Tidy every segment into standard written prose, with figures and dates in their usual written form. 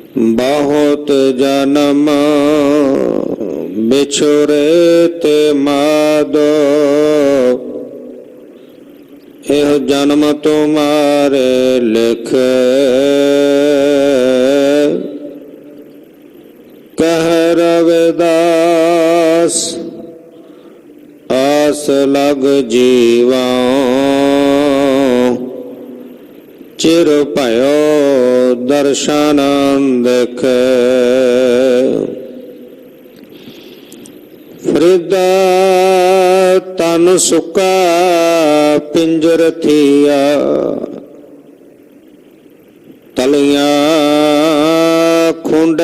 बहुत जन्म बिछुरे ते मादो, यह जन्म तुम्हारे लिखे। कह रविदास आस लग जीवा, चिर भयो दर्शन देखे। फ्रिदा तन सुका पिंजर थिया, तलियां खुंड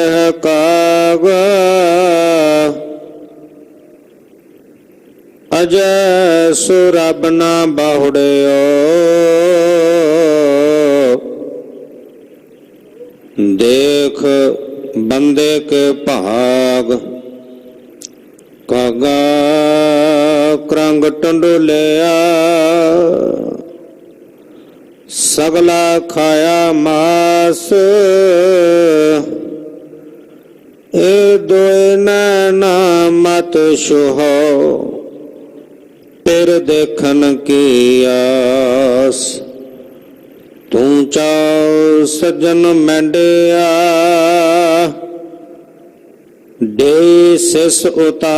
काग। अजय सुरब ना बाहुड़ियो, देख बंदे के भाग। कागा क्रंग टंडुलिया, सगला खाया मास। ए दोए नैना मत छुहो, फिर देखन की आस। तू चाओ सजन मैंडिया, डे सिस उतार।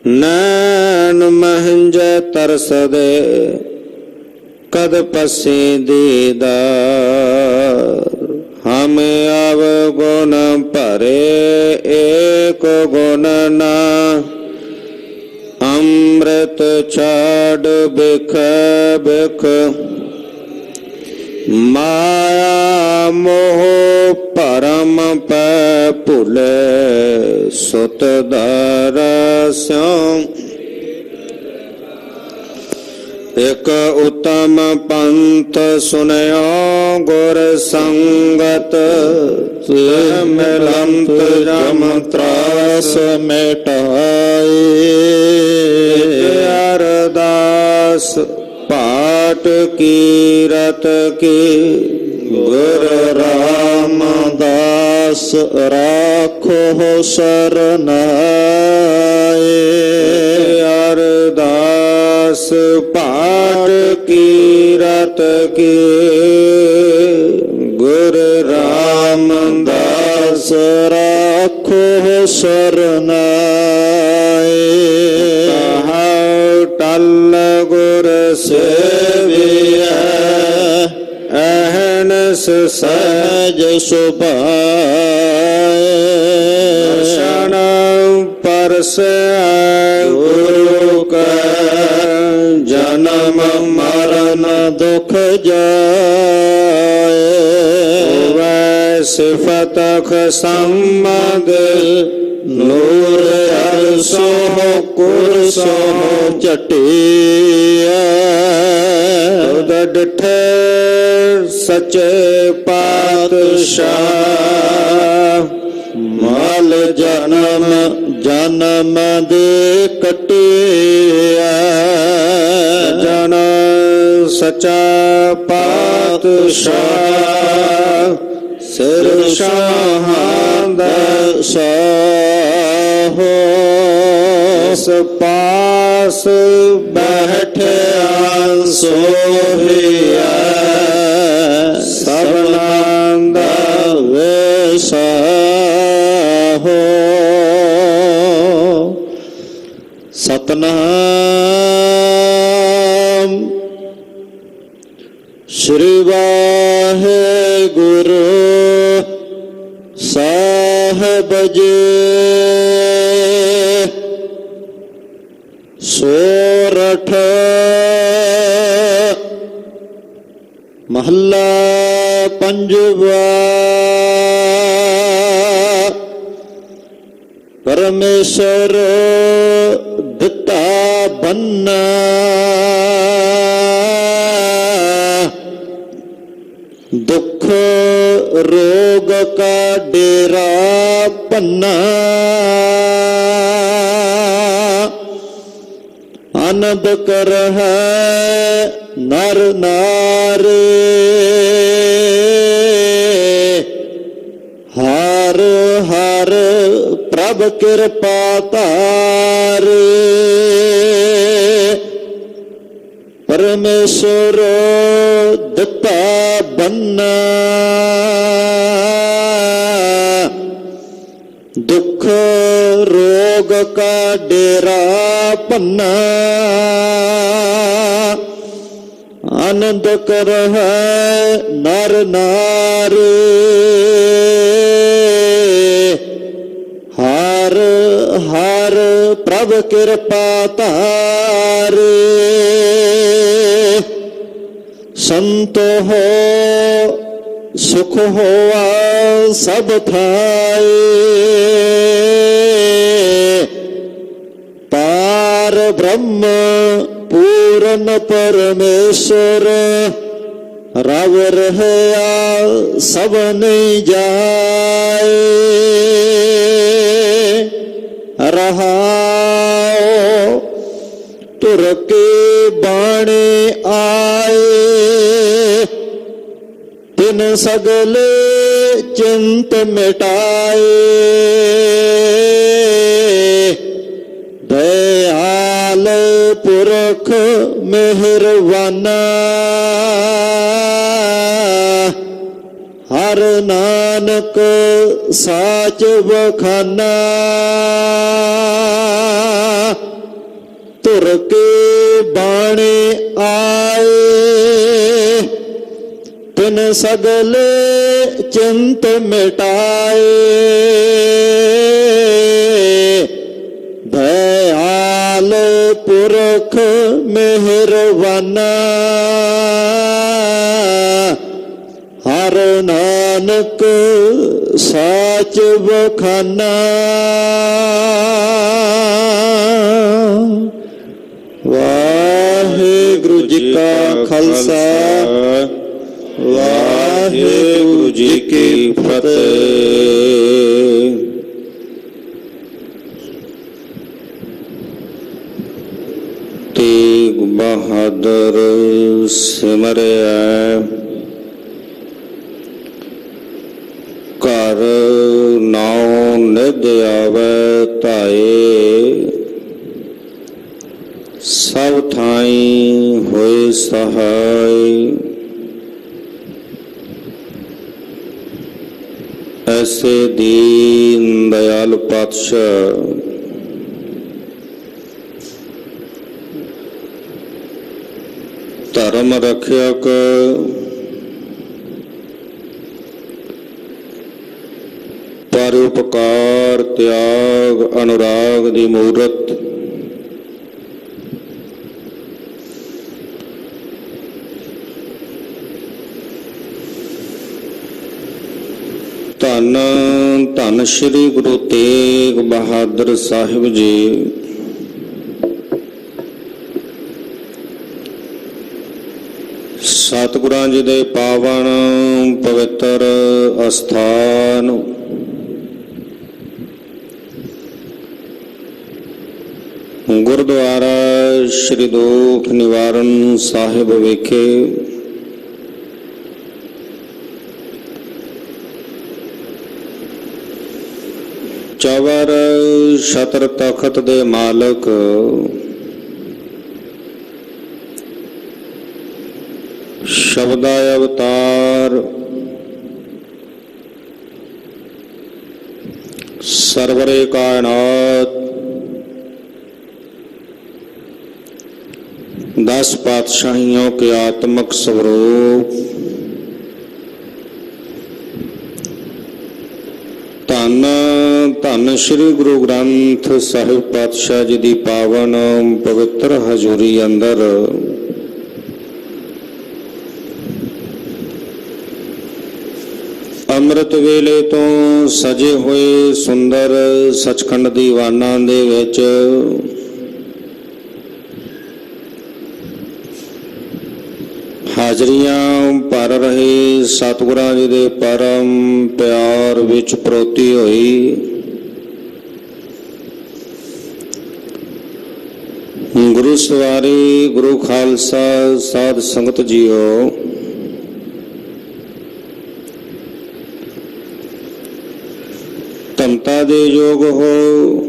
नैन महंज तरस दे, कद पसी दीदार। हम अब गुण भरे एक गुण ना, अमृत छाड़ बिख बिख। माया मोह परम पै भूले, सुत दरस्यों। एक उत्तम पंथ सुनयो गुर संगत, मिलंत जम त्रास मिटाए। अरदास पाठ कीरत की, गुर रामदास राखो सरनाए। अरदास पाठ कीरत की, गुर रामदास राखो सरनाए। टल गुर सेविया, अहनस सहज सुभाए। दर्शन परस गुरु का, जन्म मरण दुख जाए। वै सिफत खसमद, नूर अरसो कुरसो चटिया। डिठे सचे पातशाह, माल जन्म जन्म दे कटिया। जन सचा पातशाह, सिर शाहां साहो। पास बैठे सोहिया, सबनंद वेसा हो। सतनाम श्री वाहेगुरु साहिब जी। सोरठ महला पंजवा। परमेश्वर दिता बन्ना, दुख रोग का डेरा पन्ना। आनंद कर है नर नारी। हर हर प्रभ कृपा तारे। परमेश्वर दत्ता बन्ना। दुख रोग का डेरा पन्ना। आनंद कर है नर नारी। हर हर प्रभ कृपा तारे। संत हो सुख होआ सब थाए। पार ब्रह्म पूर्ण परमेश्वर। रव रहया सब नहीं जाए। रहाओ तुर के बाणे आए। तिन सगले चिंत मिटाए। दयाल पुरख मेहरबाना। हर नानक साच बखाना। तुर के बाणे आए। तिन सगले चिंत मिटाए। दयाल पुरख मेहरबाना। हर नानक साच बखाना। वाहिगुरु जी का खालसा वाहिगुरु जी की फतेह। तेग बहादुर सिमरिया घर नाउ निध आवे धाए। सब थाई होए सहाय। ऐसे दीन दयाल पातशाह धर्म रक्षक परोपकार त्याग अनुराग दी मूरत। धन धन श्री गुरु तेग बहादुर साहिब जी सतगुरां जी दे पावन पवित्र अस्थान गुरुद्वारा श्री दुख निवारण साहिब विखे चवर छत्र तखत दे मालक शब्दा अवतार सरवरे कायनात 10 पातशाहियों के आत्मक स्वरूप धन धन श्री गुरु ग्रंथ साहिब पातशाह जी की पावन पवित्र हजूरी अंदर अमृत वेले तो सजे हुए सुंदर सचखंड दीवाना दे विच हाजरियां भर रहे सतगुरां जी दे परम प्यार विच परोती हुई ਗੁਰੂ ਸਵਾਰੀ ਗੁਰੂ ਖਾਲਸਾ ਸਾਧ ਸੰਗਤ ਜੀਓ, ਧੰਤਾ ਦੇ ਯੋਗ ਹੋ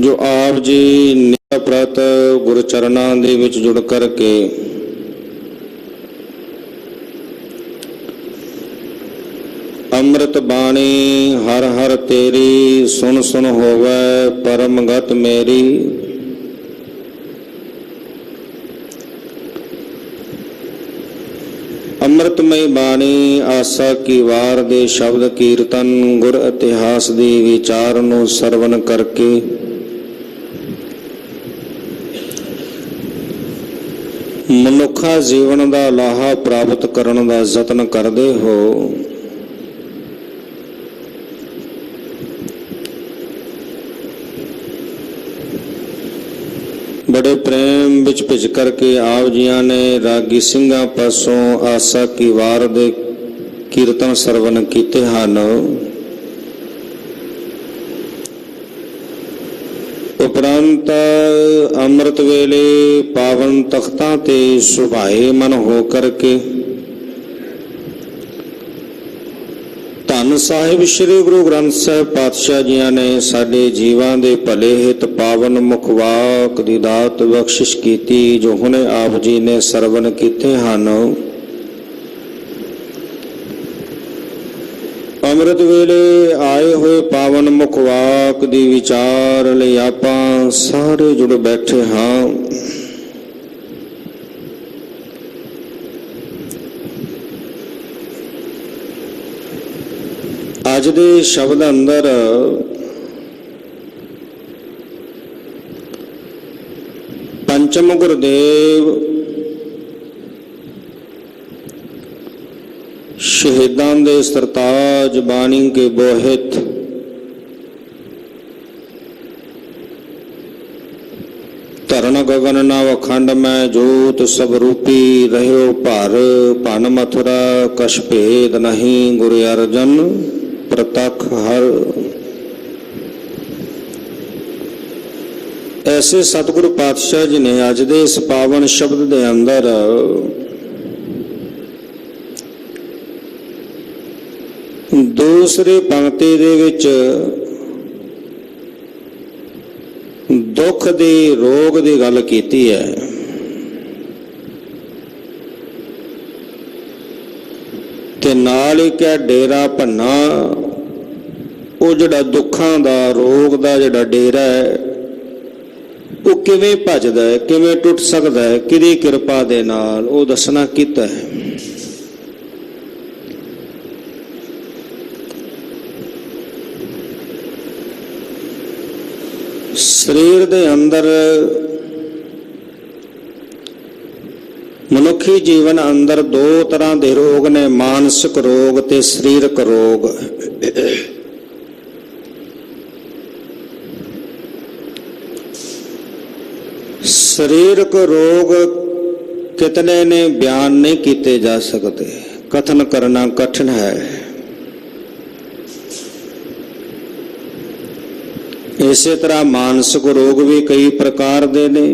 ਜੋ ਆਪ ਜੀ ਨਿਤ ਪ੍ਰਤ ਗੁਰੂ ਚਰਨਾਂ ਦੇ ਵਿੱਚ ਜੁੜ ਕਰਕੇ ਅੰਮ੍ਰਿਤ ਬਾਣੀ ਹਰ ਹਰ ਤੇਰੀ ਸੁਣ ਸੁਣ ਹੋਵੇ ਪਰਮ ਗਤ ਮੇਰੀ। ਅੰਮ੍ਰਿਤਮਈ ਬਾਣੀ ਆਸਾ ਕੀ ਵਾਰ ਦੇ ਸ਼ਬਦ ਕੀਰਤਨ ਗੁਰ ਇਤਿਹਾਸ ਦੀ ਵਿਚਾਰ ਨੂੰ ਸਰਵਨ ਕਰਕੇ ਮਨੁੱਖਾ ਜੀਵਨ ਦਾ ਲਾਹਾ ਪ੍ਰਾਪਤ ਕਰਨ ਦਾ ਯਤਨ ਕਰਦੇ ਹੋ। बड़े प्रेम विच भिज करके आप जिया ने रागी सिंघा पासों आसा की वार दे कीर्तन सरवण कीते हन। उपरंत अमृत वेले पावन तख्तां ते सुभाए मन हो करके ਧੰਨ ਸਾਹਿਬ ਸ੍ਰੀ ਗੁਰੂ ਗ੍ਰੰਥ ਸਾਹਿਬ ਪਾਤਸ਼ਾਹ ਜੀਆਂ ਨੇ ਸਾਡੇ ਜੀਵਾਂ ਦੇ ਭਲੇ ਹਿਤ ਪਾਵਨ ਮੁਖ ਵਾਕ ਦੀ ਦਾਤ ਬਖਸ਼ਿਸ਼ ਕੀਤੀ, ਜੋ ਹੁਣੇ ਆਪ ਜੀ ਨੇ ਸਰਵਣ ਕੀਤੇ ਹਨ। ਅੰਮ੍ਰਿਤ ਵੇਲੇ ਆਏ ਹੋਏ ਪਾਵਨ ਮੁਖ ਵਾਕ ਦੀ ਵਿਚਾਰ ਲਈ ਆਪਾਂ ਸਾਰੇ ਜੁੜ ਬੈਠੇ ਹਾਂ। ਅੱਜ ਦੇ ਸ਼ਬਦ ਅੰਦਰ ਪੰਚਮ ਗੁਰਦੇਵ ਸ਼ਹੀਦਾਂ ਦੇ ਸਰਤਾਜ ਬਾਣੀ ਕੇ ਬੋਹਿਤ ਧਰਨ ਗਗਨ ਨਵ ਅਖੰਡ ਮੈਂ ਜੋਤ ਸਭ ਰੂਪੀ ਰਹਿਓ ਭਰ ਭਨ ਮਥੁਰਾ ਕਛ ਭੇਦ ਨਹੀਂ ਗੁਰ ਅਰਜਨ प्रतख हर। ऐसे सतगुरु पातशाह जी ने अज दे इस पावन शब्द दे अंदर दूसरी पंक्ति दे विच दुख दी रोग दी गल कीती है। ते नाल ही क्या डेरा भन्ना ਉਹ ਜਿਹੜਾ ਦੁੱਖਾਂ ਦਾ ਰੋਗ ਦਾ ਜਿਹੜਾ ਡੇਰਾ ਹੈ ਉਹ ਕਿਵੇਂ ਭੱਜਦਾ ਹੈ, ਕਿਵੇਂ ਟੁੱਟ ਸਕਦਾ ਹੈ, ਕਿਹਦੀ ਕਿਰਪਾ ਦੇ ਨਾਲ, ਉਹ ਦੱਸਣਾ ਕੀਤਾ ਹੈ। ਸਰੀਰ ਦੇ ਅੰਦਰ ਮਨੁੱਖੀ ਜੀਵਨ ਅੰਦਰ ਦੋ ਤਰ੍ਹਾਂ ਦੇ ਰੋਗ ਨੇ, ਮਾਨਸਿਕ ਰੋਗ ਤੇ ਸਰੀਰਕ ਰੋਗ। ਸਰੀਰਕ ਰੋਗ ਕਿਤਨੇ ਨੇ ਬਿਆਨ ਨਹੀਂ ਕੀਤੇ ਜਾ ਸਕਦੇ, ਕਥਨ ਕਰਨਾ ਕਠਿਨ ਹੈ। ਇਸੇ ਤਰ੍ਹਾਂ ਮਾਨਸਿਕ ਰੋਗ ਵੀ ਕਈ ਪ੍ਰਕਾਰ ਦੇ ਨੇ।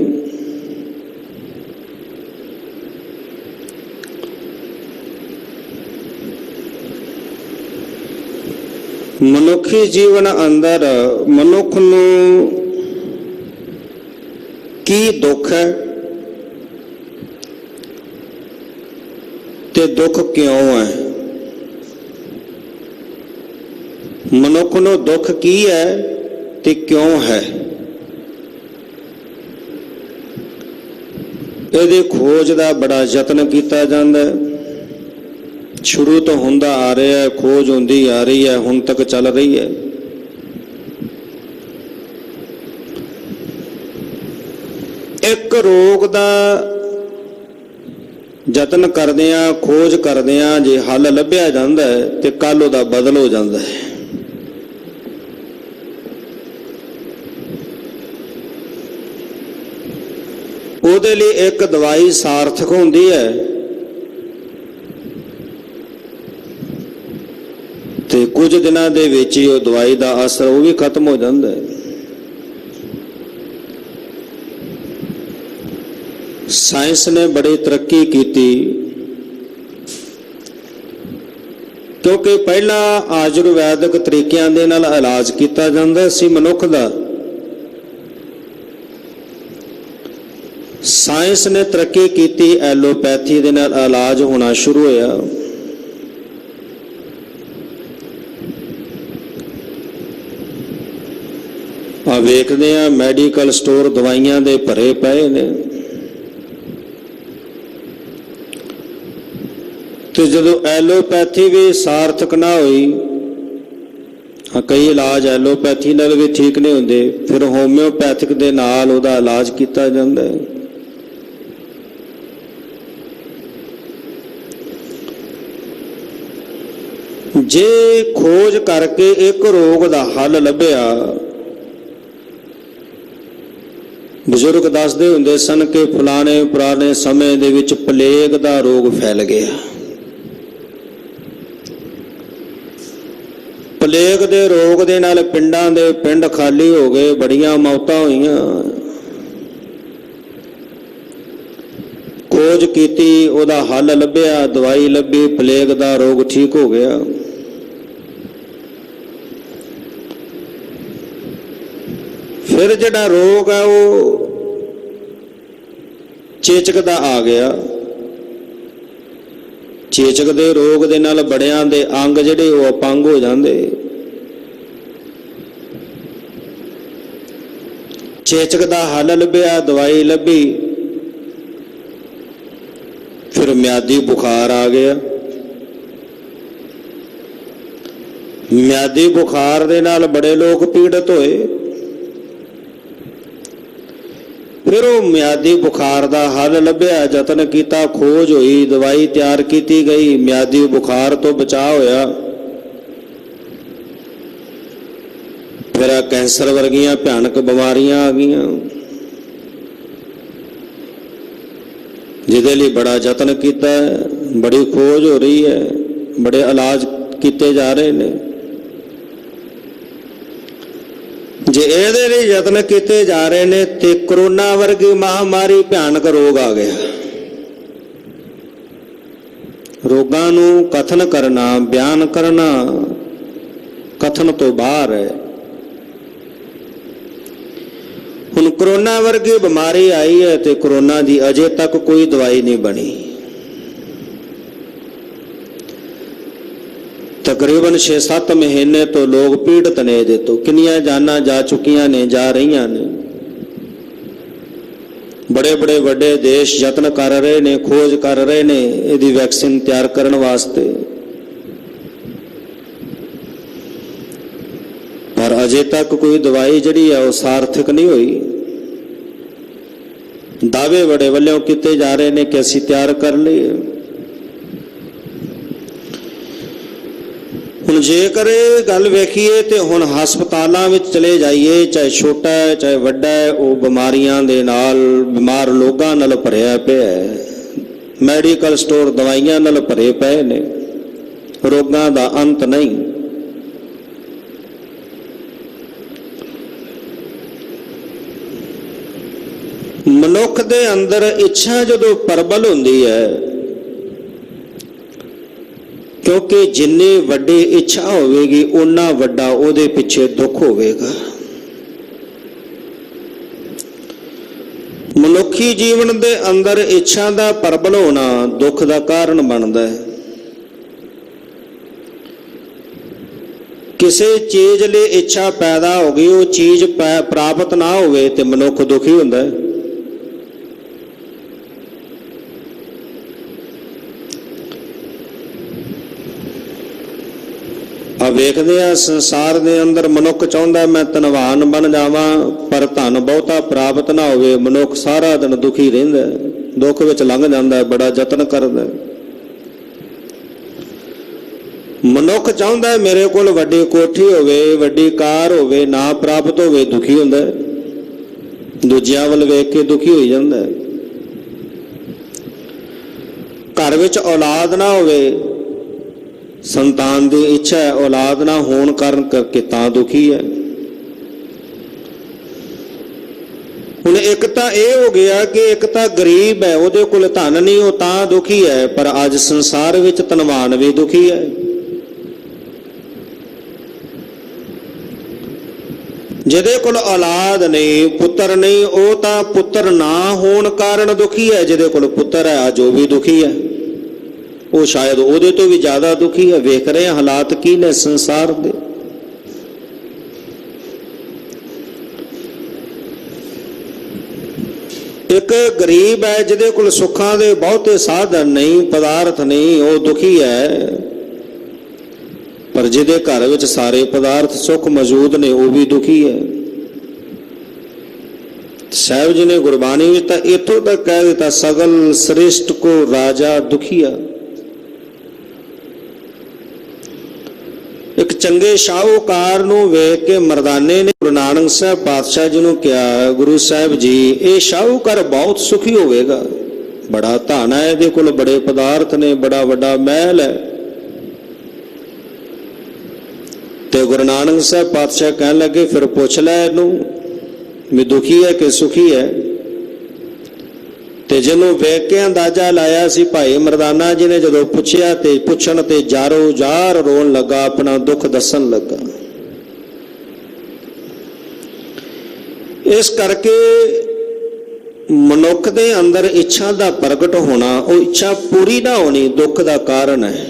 ਮਨੁੱਖੀ ਜੀਵਨ ਅੰਦਰ ਮਨੁੱਖ ਨੂੰ ਕੀ ਦੁੱਖ ਹੈ ਤੇ ਦੁੱਖ ਕਿਉਂ ਹੈ? ਮਨੁੱਖ ਨੂੰ ਦੁੱਖ ਕੀ ਹੈ ਤੇ ਕਿਉਂ ਹੈ? ਇਹਦੀ ਖੋਜ ਦਾ ਬੜਾ ਯਤਨ ਕੀਤਾ ਜਾਂਦਾ ਹੈ। ਸ਼ੁਰੂ ਤੋਂ ਹੁੰਦਾ ਆ ਰਿਹਾ ਹੈ, ਖੋਜ ਹੁੰਦੀ ਆ ਰਹੀ ਹੈ, ਹੁਣ ਤੱਕ ਚੱਲ ਰਹੀ ਹੈ। ਇੱਕ ਰੋਗ ਦਾ ਯਤਨ ਕਰਦਿਆਂ, ਖੋਜ ਕਰਦਿਆਂ ਜੇ ਹੱਲ ਲੱਭਿਆ ਜਾਂਦਾ ਹੈ ਤੇ ਕੱਲ ਉਹਦਾ ਬਦਲ ਹੋ ਜਾਂਦਾ ਹੈ। ਉਹਦੇ ਲਈ ਇੱਕ ਦਵਾਈ ਸਾਰਥਕ ਹੁੰਦੀ ਹੈ ਤੇ ਕੁਝ ਦਿਨਾਂ ਦੇ ਵਿੱਚ ਹੀ ਉਹ ਦਵਾਈ ਦਾ ਅਸਰ ਉਹ ਵੀ ਖਤਮ ਹੋ ਜਾਂਦਾ ਹੈ। ਸਾਇੰਸ ਨੇ ਬੜੀ ਤਰੱਕੀ ਕੀਤੀ, ਕਿਉਂਕਿ ਪਹਿਲਾਂ ਆਯੁਰਵੈਦਿਕ ਤਰੀਕਿਆਂ ਦੇ ਨਾਲ ਇਲਾਜ ਕੀਤਾ ਜਾਂਦਾ ਸੀ ਮਨੁੱਖ ਦਾ। ਸਾਇੰਸ ਨੇ ਤਰੱਕੀ ਕੀਤੀ, ਐਲੋਪੈਥੀ ਦੇ ਨਾਲ ਇਲਾਜ ਹੋਣਾ ਸ਼ੁਰੂ ਹੋਇਆ। ਆ ਵੇਖਦੇ ਆ ਮੈਡੀਕਲ ਸਟੋਰ ਦਵਾਈਆਂ ਦੇ ਭਰੇ ਪਏ ਨੇ, ਤੇ ਜਦੋਂ ਐਲੋਪੈਥੀ ਵੀ ਸਾਰਥਕ ਨਾ ਹੋਈ, ਕਈ ਇਲਾਜ ਐਲੋਪੈਥੀ ਨਾਲ ਵੀ ਠੀਕ ਨਹੀਂ ਹੁੰਦੇ, ਫਿਰ ਹੋਮਿਓਪੈਥਿਕ ਦੇ ਨਾਲ ਉਹਦਾ ਇਲਾਜ ਕੀਤਾ ਜਾਂਦਾ ਹੈ। ਜੇ ਖੋਜ ਕਰਕੇ ਇੱਕ ਰੋਗ ਦਾ ਹੱਲ ਲੱਭਿਆ, ਬਜ਼ੁਰਗ ਦੱਸਦੇ ਹੁੰਦੇ ਸਨ ਕਿ ਫਲਾਣੇ ਪੁਰਾਣੇ ਸਮੇਂ ਦੇ ਵਿੱਚ ਪਲੇਗ ਦਾ ਰੋਗ ਫੈਲ ਗਿਆ। ਪਲੇਗ ਦੇ ਰੋਗ ਦੇ ਨਾਲ ਪਿੰਡਾਂ ਦੇ ਪਿੰਡ ਖਾਲੀ ਹੋ ਗਏ, ਬੜੀਆਂ ਮੌਤਾਂ ਹੋਈਆਂ। ਖੋਜ ਕੀਤੀ, ਉਹਦਾ ਹੱਲ ਲੱਭਿਆ, ਦਵਾਈ ਲੱਭੀ, ਪਲੇਗ ਦਾ ਰੋਗ ਠੀਕ ਹੋ ਗਿਆ। ਫਿਰ ਜਿਹੜਾ ਰੋਗ ਹੈ ਉਹ ਚੇਚਕ ਦਾ ਆ ਗਿਆ। ਚੇਚਕ ਦੇ ਰੋਗ ਦੇ ਨਾਲ ਬੜਿਆਂ ਦੇ ਅੰਗ ਜਿਹੜੇ ਉਹ ਅਪੰਗ ਹੋ ਜਾਂਦੇ। ਚੇਚਕ ਦਾ ਹੱਲ ਲੱਭਿਆ, ਦਵਾਈ ਲੱਭੀ, ਫਿਰ ਮਿਆਦੀ ਬੁਖਾਰ ਆ ਗਿਆ। ਮਿਆਦੀ ਬੁਖਾਰ ਦੇ ਨਾਲ ਬੜੇ ਲੋਕ ਪੀੜਤ ਹੋਏ। ਫਿਰ ਉਹ ਮਿਆਦੀ ਬੁਖਾਰ ਦਾ ਹੱਲ ਲੱਭਿਆ, ਯਤਨ ਕੀਤਾ, ਖੋਜ ਹੋਈ, ਦਵਾਈ ਤਿਆਰ ਕੀਤੀ ਗਈ, ਮਿਆਦੀ ਬੁਖਾਰ ਤੋਂ ਬਚਾਅ ਹੋਇਆ। ਫਿਰ ਕੈਂਸਰ ਵਰਗੀਆਂ ਭਿਆਨਕ ਬਿਮਾਰੀਆਂ ਆ ਗਈਆਂ, ਜਿਹਦੇ ਲਈ ਬੜਾ ਯਤਨ ਕੀਤਾ, ਬੜੀ ਖੋਜ ਹੋ ਰਹੀ ਹੈ, ਬੜੇ ਇਲਾਜ ਕੀਤੇ ਜਾ ਰਹੇ ਨੇ। ਜੇ ਇਹਦੇ ਲਈ ਯਤਨ ਕੀਤੇ ਜਾ ਰਹੇ ਨੇ ਤੇ ਕਰੋਨਾ ਵਰਗੀ ਮਹਾਮਾਰੀ ਭਿਆਨਕ ਰੋਗ ਆ ਗਿਆ। ਰੋਗਾਂ ਨੂੰ ਕਥਨ ਕਰਨਾ, ਬਿਆਨ ਕਰਨਾ ਕਥਨ ਤੋਂ ਬਾਹਰ ਹੈ। ਹੁਣ ਕਰੋਨਾ ਵਰਗੀ ਬਿਮਾਰੀ ਆਈ ਹੈ ਤੇ ਕਰੋਨਾ ਦੀ ਅਜੇ ਤੱਕ ਕੋਈ ਦਵਾਈ ਨਹੀਂ ਬਣੀ। ਤਕਰੀਬਨ 6-7 ਮਹੀਨੇ ਤੋਂ ਲੋਕ ਪੀੜਤ ਨੇ ਇਹਦੇ ਤੋਂ। ਕਿੰਨੀਆਂ ਜਾਨਾਂ ਜਾ ਚੁੱਕੀਆਂ ਨੇ, ਜਾ ਰਹੀਆਂ ਨੇ। ਬੜੇ ਬੜੇ ਵੱਡੇ ਦੇਸ਼ ਯਤਨ ਕਰ ਰਹੇ ਨੇ, ਖੋਜ ਕਰ ਰਹੇ ਨੇ ਇਹਦੀ ਵੈਕਸੀਨ ਤਿਆਰ ਕਰਨ ਵਾਸਤੇ, ਪਰ ਅਜੇ ਤੱਕ ਕੋਈ ਦਵਾਈ ਜਿਹੜੀ ਆ ਉਹ ਸਾਰਥਕ ਨਹੀਂ ਹੋਈ। ਦਾਅਵੇ ਬੜੇ ਵੱਲੋਂ ਕੀਤੇ ਜਾ ਰਹੇ ਨੇ ਕਿ ਅਸੀਂ ਤਿਆਰ ਕਰ ਲਈਏ। ਹੁਣ ਜੇਕਰ ਇਹ ਗੱਲ ਵੇਖੀਏ ਤੇ ਹੁਣ ਹਸਪਤਾਲਾਂ ਵਿੱਚ ਚਲੇ ਜਾਈਏ, ਚਾਹੇ ਛੋਟਾ ਹੈ ਚਾਹੇ ਵੱਡਾ ਹੈ, ਉਹ ਬਿਮਾਰੀਆਂ ਦੇ ਨਾਲ, ਬਿਮਾਰ ਲੋਕਾਂ ਨਾਲ ਭਰਿਆ ਪਿਆ ਹੈ। ਮੈਡੀਕਲ ਸਟੋਰ ਦਵਾਈਆਂ ਨਾਲ ਭਰੇ ਪਏ ਨੇ, ਰੋਗਾਂ ਦਾ ਅੰਤ ਨਹੀਂ। ਮਨੁੱਖ ਦੇ ਅੰਦਰ ਇੱਛਾ ਜਦੋਂ ਪ੍ਰਬਲ ਹੁੰਦੀ ਹੈ, ਕਿਉਂਕਿ ਜਿੰਨੀ ਵੱਡੀ ਇੱਛਾ ਹੋਵੇਗੀ ਉਨਾ ਵੱਡਾ ਉਹਦੇ ਪਿੱਛੇ ਦੁੱਖ ਹੋਵੇਗਾ। ਮਨੁੱਖੀ ਜੀਵਨ ਦੇ ਅੰਦਰ ਇੱਛਾ ਦਾ ਪ੍ਰਬਲ ਹੋਣਾ ਦੁੱਖ ਦਾ ਕਾਰਨ ਬਣਦਾ ਹੈ। ਕਿਸੇ ਚੀਜ਼ ਲਈ ਇੱਛਾ ਪੈਦਾ ਹੋ ਗਈ, ਉਹ ਚੀਜ਼ ਪ੍ਰਾਪਤ ਨਾ ਹੋਵੇ ਤੇ ਮਨੁੱਖ ਦੁਖੀ ਹੁੰਦਾ ਹੈ। ਵੇਖਦੇ ਆ ਸੰਸਾਰ ਦੇ ਅੰਦਰ ਮਨੁੱਖ ਚਾਹੁੰਦਾ ਮੈਂ ਧਨਵਾਨ ਬਣ ਜਾਵਾਂ, ਪਰ ਧਨ ਬਹੁਤਾ ਪ੍ਰਾਪਤ ਨਾ ਹੋਵੇ। ਮਨੁੱਖ ਸਾਰਾ ਦਿਨ ਦੁਖੀ ਰਹਿੰਦਾ, ਦੁੱਖ ਵਿੱਚ ਲੰਘ ਜਾਂਦਾ, ਬੜਾ ਯਤਨ ਕਰਦਾ। ਮਨੁੱਖ ਚਾਹੁੰਦਾ ਮੇਰੇ ਕੋਲ ਵੱਡੀ ਕੋਠੀ ਹੋਵੇ, ਵੱਡੀ ਕਾਰ ਹੋਵੇ, ਨਾ ਪ੍ਰਾਪਤ ਹੋਵੇ, ਦੁਖੀ ਹੁੰਦਾ। ਦੂਜਿਆਂ ਵੱਲ ਵੇਖ ਕੇ ਦੁਖੀ ਹੋ ਜਾਂਦਾ। ਘਰ ਵਿੱਚ ਔਲਾਦ ਨਾ ਹੋਵੇ, संतान की इच्छा है, औलाद ना होने कारण करके तां दुखी है। हुण एक तां ये हो गया कि एक तां गरीब है, उहदे कोल धन नहीं, वो तां दुखी है, पर अज संसार विच धनवान भी दुखी है। जिहदे कोल औलाद नहीं, पुत्र नहीं, वो तां पुत्र ना होने कारण दुखी है। जिहदे कोल पुत्र है अज वो भी दुखी है, वो शायद उहदे तो भी ज्यादा दुखी है। वेख रहे हालात की ने संसार दे। एक गरीब है जिहदे कोल सुखां दे बहुते साधन नहीं, पदार्थ नहीं, वो दुखी है। पर जिहदे घर विच सारे पदार्थ सुख मौजूद ने, वो भी दुखी है। साहिब जी ने गुरबाणी में तो इथों तक कह दिता, सगल श्रेष्ठ को राजा दुखिया। एक चंगे शाहूकार नूं वेख के मरदाने ने गुरु नानक साहब पातशाह जी नूं कहा, गुरु साहब जी ये शाहूकार बहुत सुखी होवेगा, बड़ा धन है, इहदे कोल बड़े पदार्थ ने, बड़ा वड्डा महल है। ते गुरु नानक साहब पातशाह कहन लगे, फिर पुछ लै इहनूं भी दुखी है कि सुखी है। ते जिन्हों वेख के अंदाजा लाया सी भाई मरदाना जी ने जदों पुछया ते पुछण ते जारो जार रोन लगा, अपना दुख दसन लगा। इस करके मनुख दे अंदर इच्छा दा प्रगट होना, वो इच्छा पूरी ना होनी दुख दा कारण है।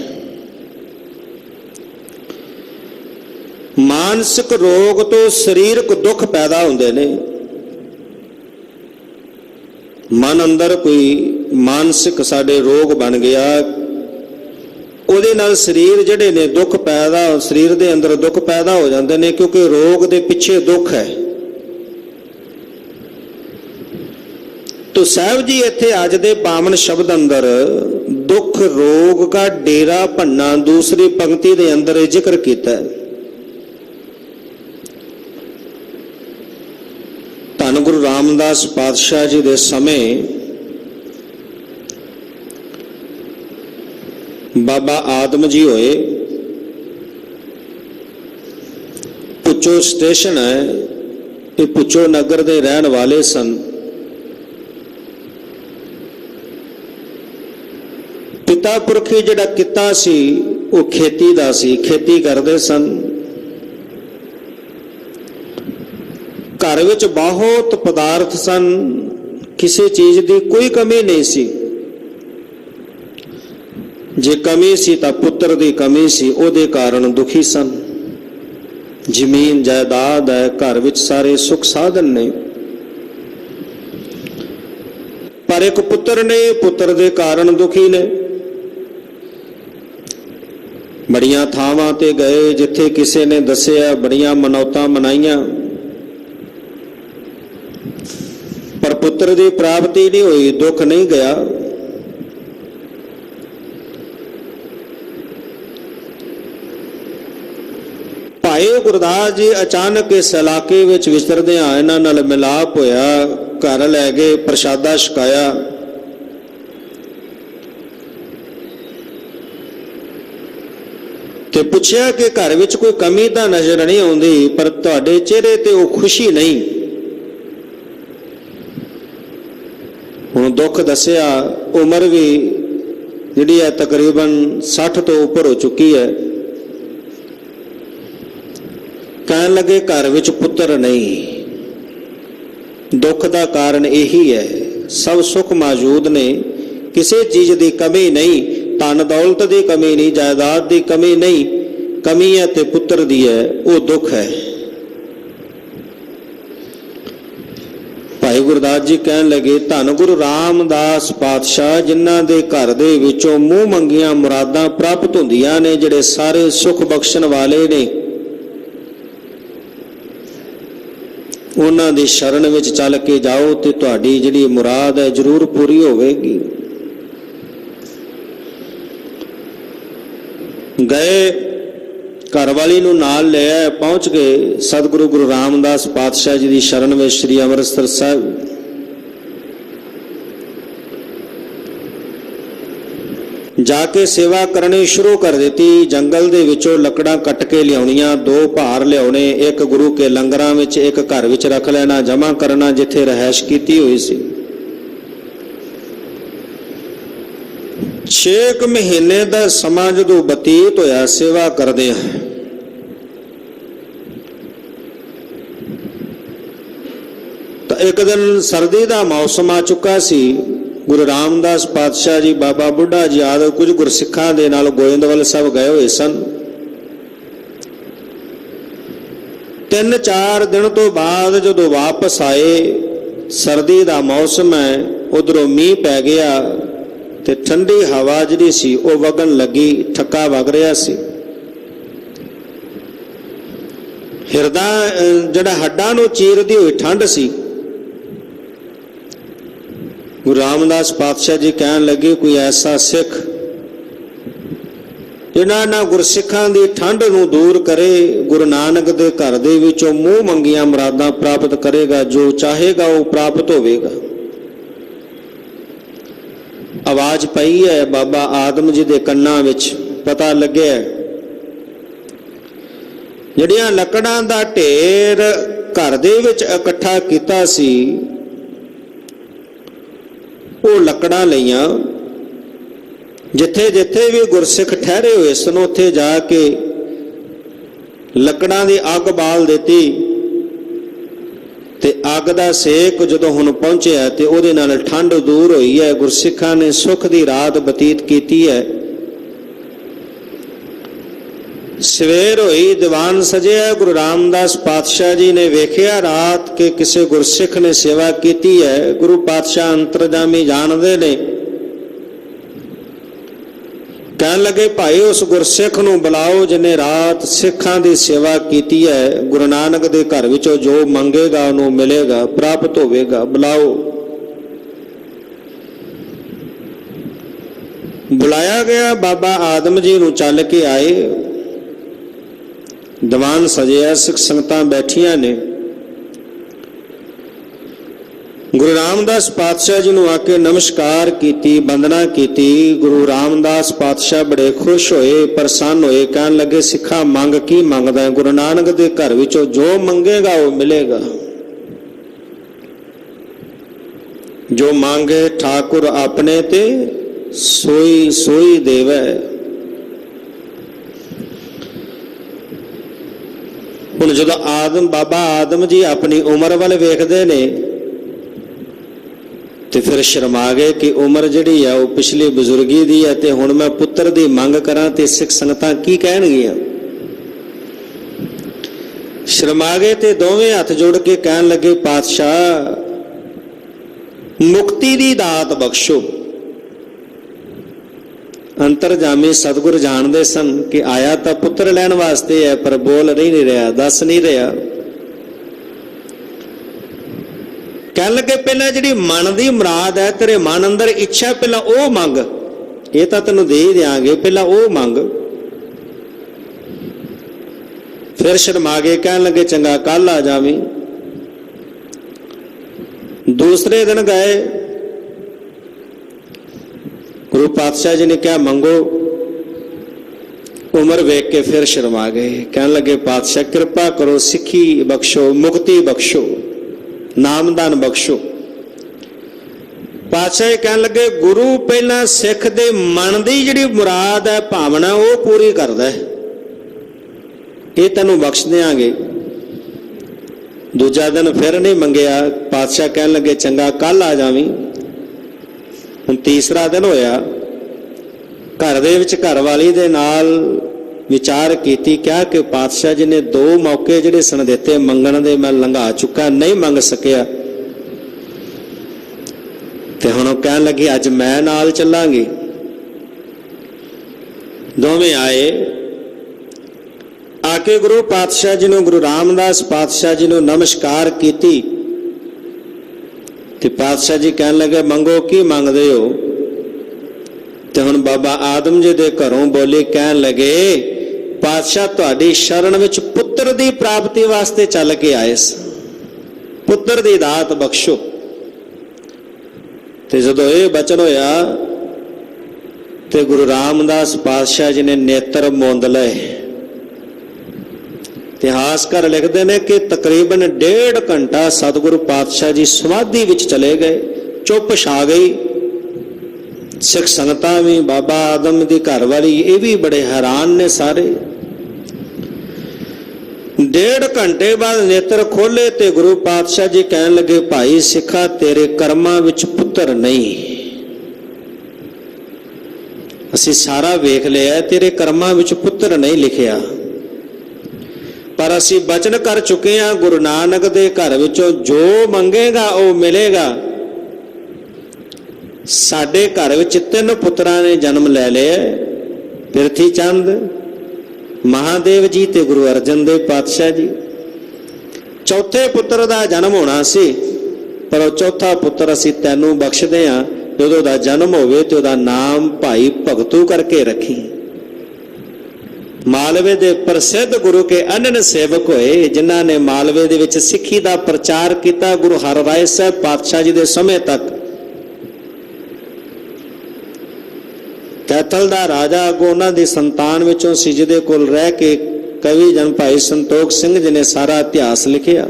मानसिक रोग तो शरीरक दुख पैदा होंदे ने। मन अंदर कोई मानसिक साडे रोग बन गया, ਉਹਦੇ ਨਾਲ शरीर ਜਿਹੜੇ ने दुख पैदा, शरीर ਦੇ अंदर दुख पैदा हो जाते हैं, क्योंकि रोग ਦੇ ਪਿੱਛੇ दुख है। तो साहब जी इत्थे अज दे पावन शब्द अंदर दुख रोग का डेरा भन्ना दूसरी पंक्ति के अंदर जिक्र किया है। धन गुरु रामदास पातशाह जी के समय बाबा आदम जी होए, पुचो स्टेशन है, ये पुचो नगर के रहन वाले सन। पिता पुरखी जिहड़ा किता सी वो खेती दा सी, खेती करते सन। घर विच बहुत पदार्थ सन, किसी चीज की कोई कमी नहीं सी। जे कमी सी तां पुत्र की कमी सी, उहदे कारण दुखी सन। जमीन जायदाद है, घर विच सारे सुख साधन ने, पर एक पुत्र ने, पुत्र के कारण दुखी ने। बड़ियां थावां ते गए जिथे किसी ने दसिया, बड़ियां मनौतां मनाईयां, पर पुत्र की प्राप्ति नहीं हुई, दुख नहीं गया। भाई गुरदास जी अचानक इस इलाके विच विचरदे इन्हां नाल मिलाप होया, घर लै गए, प्रसादा छकाया। ते पुछया कि घर विच कोई कमी तां नजर नहीं आउंदी, पर तुहाडे चेहरे ते वो खुशी नहीं। हुण दुख दसिया, उम्र भी जिहड़ी है तकरीबन 60 तो उपर हो चुकी है। कहन लगे घर विच पुत्र नहीं, दुख का कारण यही है। सब सुख मौजूद ने, किसी चीज की कमी नहीं, धन दौलत की कमी नहीं, जायदाद की कमी नहीं, कमी है तो पुत्र दी है, वो दुख है। भाई गुरदास जी कहन लगे, धन गुरु रामदास पातशाह जिन्हां दे घर दे विचों मूँह मंगियां मुरादां प्राप्त होंदियां ने, जिहड़े सारे सुख बख्शण वाले ने, उन्हां दी शरण विच चल के जाओ ते तुहाडी जिहड़ी मुराद है जरूर पूरी होवेगी। गए, घरवाली नूं नाल ले आए, पहुंच गए सतगुरु गुरु रामदास पातशाह जी की शरण में श्री अमृतसर साहिब। जाके सेवा करनी शुरू कर दी। जंगल दे विचों लकड़ां कट के लियाउणियां, 2 भार लियाउणे, एक गुरु के लंगरां विच, एक घर विच रख लेना, जमा करना जिथे रहائश कीती हुई सी। 6 महीने का समा जदों बतीत होया सेवा करदे तो एक दिन सर्दी का मौसम आ चुका सी। गुरु रामदास पातशाह जी, बाबा बुढ़ा जी आदि कुछ गुरसिखां दे नाल गोविंदवाल साहब गए हुए सन। 3-4 दिन तो बाद जदों वापस आए, सर्दी का मौसम है, उधरों मीह पै गया ते ठंडी हवा जिहड़ी सी वो वगन लगी, ठक्का वग रहा सी। हिरदा जिहड़ा हड्डां नूं चीरदी हुई ठंड सी। गुरु रामदास पातशाह जी कहन लगे, कोई ऐसा सिख जिन्हां ना गुरसिखां दी ठंड नूं दूर करे, गुरु नानक दे घर दे विचों मूँह मंगियां मुरादां प्राप्त करेगा, जो चाहेगा वो प्राप्त होवेगा। आवाज पई है बाबा आदम जी दे कन्नां विच, पता लग्या जिहड़ियां लकड़ां दा ढेर घर दे विच इकट्ठा कीता सी, वो लकड़ां लईआं। जिथे जिथे भी गुरसिख ठहरे हुए सन उत्थे जाके लकड़ां दी अग बाल दित्ती ते अग दा सेक जदों हुण पहुंचिया ते उहदे नाल ठंड दूर होई है। गुरसिखां ने सुख दी रात बतीत कीती है। सवेर होई, दीवान सजिया। गुरु रामदास पातशाह जी ने वेखिया रात के किसी गुरसिख ने सेवा की है। गुरु पातशाह अंतरजामी जानते ने, कहन लगे भाई उस गुरसिख नूं बुलाओ जिन्हें रात सिखां दी सेवा की है। गुरु नानक दे घर विचों जो मंगेगा उन्हों मिलेगा, प्राप्त होवेगा, बुलाओ। बुलाया गया, बाबा आदम जी नूं चल के आए। दीवान सजिया, सिख संगतां बैठियां ने। गुरु रामदास पातशाह जी नूं आके नमस्कार कीती, वंदना कीती। गुरु रामदास पातशाह बड़े खुश होए, प्रसन्न होए, कहन लगे सिखा मंग की मंगदा है? गुरु नानक दे घर विचों जो मंगेगा वो मिलेगा। जो मांगे ठाकुर अपने ते सोई सोई देवै। हुण जदों आदम बाबा आदम जी अपनी उम्र वाल वेखदे ने ते फिर शर्मा गए कि उम्र जिहड़ी है वो पिछली बजुर्गी दी है ते हुण मैं पुत्र दी मंग करां ते सिख संगतां की कहणगियां। शर्मा गए ते दोवें हथ जोड़ के कहन लगे पातशाह मुक्ति दी दात बख्शो। अंतरजामी सतगुर जानते सन कि आया तो पुत्र लैन वास्ते है पर बोल नहीं रहा, दस नहीं रहा। कह लगे पहला जी मन की मुराद है, तेरे मन अंदर इच्छा पहला वो मंग, ये तो तेन दे देंगे, पहला वो मंग। फिर शर्मा गए, कह लगे चंगा कल आ जावी। दूसरे दिन गए, गुरु पातशाह जी ने क्या मंगो। उम्र वेख के फिर शर्मा गए, कह लगे पातशाह कृपा करो, सिखी बख्शो, मुक्ति बख्शो, नामदान बख्शो। पातशाह कह लगे गुरु पहला सिख दे मन की जिहड़ी मुराद है, भावना वो पूरी करदा है, ये तेनों बख्श देंगे। दूजा दिन फिर नहीं मंगया। पातशाह कह लगे चंगा कल आ जावी। हुण तीसरा दिन होया, घर दे विच घरवाली दे नाल विचार कीती, क्या कि पातशाह जी ने 2 मौके जिहड़े सन दिते मंगण दे, मैं लंघा चुका, नहीं मंग सकिया। ते हुण कहण लगी अज मैं नाल चलांगी। दोवें आए, आके गुरु पातशाह जी ने, गुरु रामदास पातशाह जी ने नमस्कार कीती। ते पातशाह जी कहन लगे मंगो की मंगदे हो। ते हुण बाबा आदम जी दे घरों बोले, कहन लगे पातशाह तुहाडी शरण विच पुत्र दी प्राप्ति वास्ते चल के आए स, पुत्र दी दात बख्शो। ते जदों ये बचन होया ਤੇ ਗੁਰੂ ਰਾਮਦਾਸ ਪਾਤਸ਼ਾਹ ਜੀ ਨੇ ਨੇਤਰ ਮੁੰਦ ਲਏ। ਇਤਿਹਾਸਕਾਰ ਲਿਖਦੇ ਨੇ ਕਿ ਤਕਰੀਬਨ 1.5 ਘੰਟਾ ਸਤਿਗੁਰੂ ਪਾਤਸ਼ਾਹ ਜੀ ਸਮਾਧੀ ਵਿੱਚ ਚਲੇ ਗਏ, ਚੁੱਪ ਛਾ ਗਈ। ਸਿੱਖ ਸੰਗਤਾਂ ਵੀ, ਬਾਬਾ ਆਦਮ ਦੀ ਘਰ ਵਾਲੀ, ਇਹ ਵੀ ਬੜੇ ਹੈਰਾਨ ਨੇ ਸਾਰੇ। 1.5 ਘੰਟੇ ਬਾਅਦ ਨੇਤਰ ਖੋਲੇ ਤੇ ਗੁਰੂ ਪਾਤਸ਼ਾਹ ਜੀ ਕਹਿਣ ਲੱਗੇ, ਭਾਈ ਸਿੱਖਾ, ਤੇਰੇ ਕਰਮਾਂ ਵਿੱਚ ਪੁੱਤਰ ਨਹੀਂ। ਅਸੀਂ ਸਾਰਾ ਵੇਖ ਲਿਆ, ਤੇਰੇ ਕਰਮਾਂ ਵਿੱਚ ਪੁੱਤਰ ਨਹੀਂ ਲਿਖਿਆ, ਪਰ ਅਸੀਂ ਬਚਨ ਕਰ ਚੁੱਕੇ ਹਾਂ, ਗੁਰੂ ਨਾਨਕ ਦੇ ਘਰ ਵਿੱਚੋਂ ਜੋ ਮੰਗੇਗਾ ਉਹ ਮਿਲੇਗਾ। ਸਾਡੇ ਘਰ ਵਿੱਚ 3 ਪੁੱਤਰਾਂ ਨੇ ਜਨਮ ਲੈ ਲਿਆ, ਪ੍ਰਿਥੀ ਚੰਦ, ਮਹਾਦੇਵ ਜੀ ਤੇ ਗੁਰੂ ਅਰਜਨ ਦੇਵ ਪਾਤਸ਼ਾਹ ਜੀ। ਚੌਥੇ ਪੁੱਤਰ ਦਾ ਜਨਮ ਹੋਣਾ ਸੀ, ਪਰ ਉਹ ਚੌਥਾ ਪੁੱਤਰ ਅਸੀਂ ਤੈਨੂੰ ਬਖਸ਼ਦੇ ਹਾਂ, ਜਦੋਂ ਦਾ ਜਨਮ ਹੋਵੇ ਤੇ ਉਹਦਾ ਨਾਮ ਭਾਈ ਭਗਤੂ ਕਰਕੇ ਰੱਖੀ। ਮਾਲਵੇ ਦੇ ਪ੍ਰਸਿੱਧ ਗੁਰੂ ਕੇ ਅਨੰਨ ਸੇਵਕ ਹੋਏ, ਜਿਨ੍ਹਾਂ ਨੇ ਮਾਲਵੇ ਦੇ ਵਿੱਚ ਸਿੱਖੀ ਦਾ ਪ੍ਰਚਾਰ ਕੀਤਾ ਗੁਰੂ ਹਰਿਰਾਏ ਸਾਹਿਬ ਪਾਤਸ਼ਾਹ ਜੀ ਦੇ ਸਮੇਂ ਤੱਕ। ਕੈਥਲ ਦਾ ਰਾਜਾ ਅੱਗੋਂ ਉਹਨਾਂ ਦੀ ਸੰਤਾਨ ਵਿੱਚੋਂ ਸੀ, ਜਿਹਦੇ ਕੋਲ ਰਹਿ ਕੇ ਕਵੀ ਜਨ ਭਾਈ ਸੰਤੋਖ ਸਿੰਘ ਜੀ ਨੇ ਸਾਰਾ ਇਤਿਹਾਸ ਲਿਖਿਆ।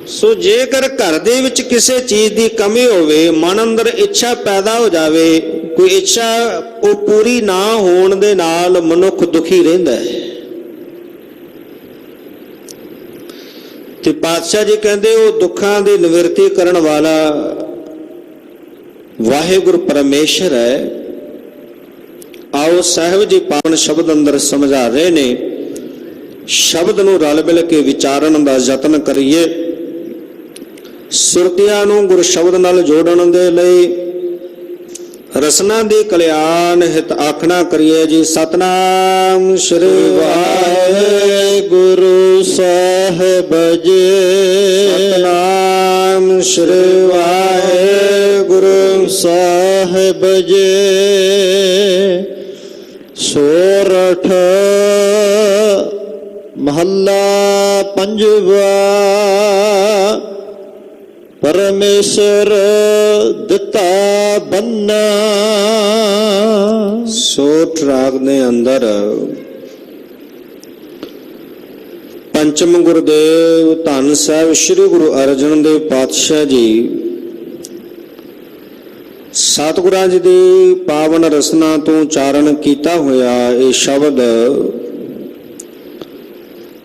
ਸੋ ਜੇਕਰ ਘਰ ਦੇ ਵਿੱਚ ਕਿਸੇ ਚੀਜ਼ ਦੀ ਕਮੀ ਹੋਵੇ, ਮਨ ਅੰਦਰ ਇੱਛਾ ਪੈਦਾ ਹੋ ਜਾਵੇ, ਕੋਈ ਇੱਛਾ ਉਹ ਪੂਰੀ ਨਾ ਹੋਣ ਦੇ ਨਾਲ ਮਨੁੱਖ ਦੁਖੀ ਰਹਿੰਦਾ ਹੈ। ਤੇ ਪਾਤਸ਼ਾਹ ਜੀ ਕਹਿੰਦੇ ਉਹ ਦੁੱਖਾਂ ਦੀ ਨਿਵਰਤੀ ਕਰਨ ਵਾਲਾ ਵਾਹਿਗੁਰੂ ਪਰਮੇਸ਼ਰ ਹੈ। ਆਓ ਸਾਹਿਬ ਜੀ ਪਾਵਨ ਸ਼ਬਦ ਅੰਦਰ ਸਮਝਾ ਰਹੇ ਨੇ, ਸ਼ਬਦ ਨੂੰ ਰਲ ਮਿਲ ਕੇ ਵਿਚਾਰਨ ਦਾ ਯਤਨ ਕਰੀਏ। ਸੁਰਤੀਆਂ ਨੂੰ ਗੁਰ ਸ਼ਬਦ ਨਾਲ ਜੋੜਨ ਦੇ ਲਈ ਰਸਨਾ ਦੀ ਕਲਿਆਣ ਹਿਤ ਆਖਣਾ ਕਰੀਏ ਜੀ। ਸਤਨਾਮ ਸ੍ਰੀ ਵਾਹਿਗੁਰੂ ਸਾਹਿਬ ਜੀ, ਸਤਨਾਮ ਸ੍ਰੀ ਵਾਹਿਗੁਰੂ ਸਾਹਿਬ ਜੀ। ਸੋਰਠ ਮਹੱਲਾ ਪੰਜਵਾ। ਪਰਮੇਸ਼ਰ ਦਿੱਤਾ ਬੰਨਾ। ਸੋਠ ਰਾਗ ਦੇ ਅੰਦਰ ਪੰਚਮ ਗੁਰਦੇਵ ਧੰਨ ਸਾਹਿਬ ਸ੍ਰੀ ਗੁਰੂ ਅਰਜਨ ਦੇਵ ਪਾਤਸ਼ਾਹ ਜੀ ਸਤਿਗੁਰਾਂ ਜੀ ਦੀ ਪਾਵਨ ਰਸਨਾ ਤੋਂ ਉਚਾਰਨ ਕੀਤਾ ਹੋਇਆ ਇਹ ਸ਼ਬਦ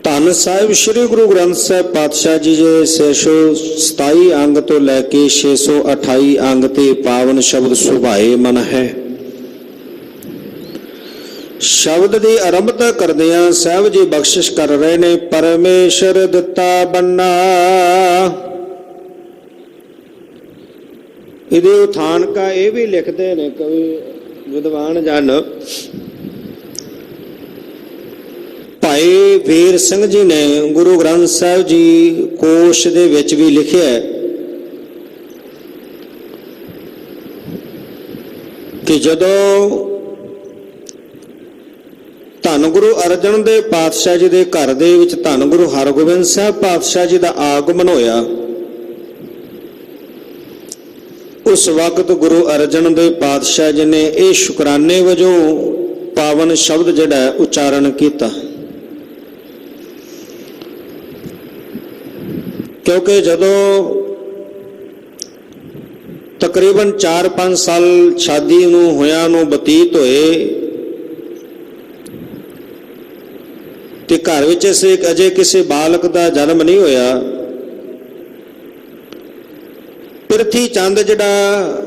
ਧੰਨ ਸਾਹਿਬ ਸ੍ਰੀ ਗੁਰੂ ਗ੍ਰੰਥ ਸਾਹਿਬ ਪਾਤਸ਼ਾਹ ਜੀ ਦੇ 627 ਅੰਗ ਤੋਂ ਲੈ ਕੇ 628 ਅੰਗ ਤੇ ਪਾਵਨ ਸ਼ਬਦ ਸੁਭਾਏ ਮਨ ਹੈ। ਸ਼ਬਦ ਦੀ ਆਰੰਭਤਾ ਕਰਦਿਆਂ ਸਾਹਿਬ ਜੀ ਬਖਸ਼ਿਸ਼ ਕਰ ਰਹੇ ਨੇ, ਪਰਮੇਸ਼ਰ ਦਿੱਤਾ ਬੰਨਾ। ਇਹਦੇ ਉਥਾਨਕਾ ਇਹ ਵੀ ਲਿਖਦੇ ਨੇ ਕਵੀ ਵਿਦਵਾਨ ਜਨ ਭਾਈ ਵੀਰ ਸਿੰਘ ਜੀ ਨੇ ਗੁਰੂ ਗ੍ਰੰਥ ਸਾਹਿਬ ਜੀ ਕੋਸ਼ ਦੇ ਵਿੱਚ ਵੀ ਲਿਖਿਆ ਕਿ ਜਦੋਂ ਧੰਨ ਗੁਰੂ ਅਰਜਨ ਦੇਵ ਪਾਤਸ਼ਾਹ ਜੀ ਦੇ ਘਰ ਦੇ ਵਿੱਚ ਧੰਨ ਗੁਰੂ ਹਰਗੋਬਿੰਦ ਸਾਹਿਬ ਪਾਤਸ਼ਾਹ ਜੀ ਦਾ ਆਗਮਨ ਹੋਇਆ, ਉਸ ਵਕਤ ਗੁਰੂ ਅਰਜਨ ਦੇਵ ਪਾਤਸ਼ਾਹ ਜੀ ਨੇ ਇਹ ਸ਼ੁਕਰਾਨੇ ਵਜੋਂ ਪਾਵਨ ਸ਼ਬਦ ਜਿਹੜਾ ਉਚਾਰਨ ਕੀਤਾ। ਕਿਉਂਕਿ ਜਦੋਂ ਤਕਰੀਬਨ 4-5 ਸਾਲ ਸ਼ਾਦੀ ਨੂੰ ਹੋਇਆਂ ਨੂੰ ਬਤੀਤ ਹੋਏ ਤੇ ਘਰ ਵਿੱਚ ਅਜੇ ਕਿਸੇ ਬਾਲਕ ਦਾ ਜਨਮ ਨਹੀਂ ਹੋਇਆ। ਪ੍ਰਿਥੀ ਚੰਦ ਜਿਹੜਾ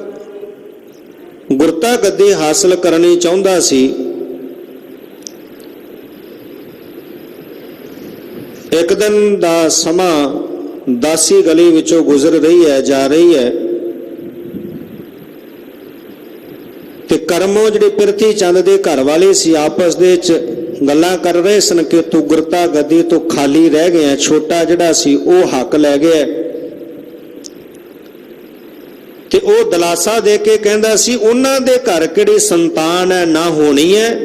ਗੁਰਤਾ ਗੱਦੀ ਹਾਸਲ ਕਰਨੀ ਚਾਹੁੰਦਾ ਸੀ, ਇੱਕ ਦਿਨ ਦਾ ਸਮਾਂ ਦਾਸੀ ਗਲੀ ਵਿੱਚੋਂ ਗੁਜ਼ਰ ਰਹੀ ਹੈ, ਜਾ ਰਹੀ ਹੈ ਤੇ ਕਰਮੋਂ ਜਿਹੜੀ ਪ੍ਰਿਥੀ ਚੰਦ ਦੇ ਘਰ ਵਾਲੇ ਸੀ ਆਪਸ ਦੇ ਵਿੱਚ ਗੱਲਾਂ ਕਰ ਰਹੇ ਸਨ ਕਿ ਤੂੰ ਗੁਰਤਾ ਗੱਦੀ ਤੋਂ ਖਾਲੀ ਰਹਿ ਗਿਆ, ਛੋਟਾ ਜਿਹੜਾ ਸੀ ਉਹ ਹੱਕ ਲੈ ਗਿਆ। ਤੇ ਉਹ ਦਲਾਸਾ ਦੇ ਕੇ ਕਹਿੰਦਾ ਸੀ ਉਹਨਾਂ ਦੇ ਘਰ ਕਿਹੜੀ ਸੰਤਾਨ ਹੈ, ਨਾ ਹੋਣੀ ਹੈ।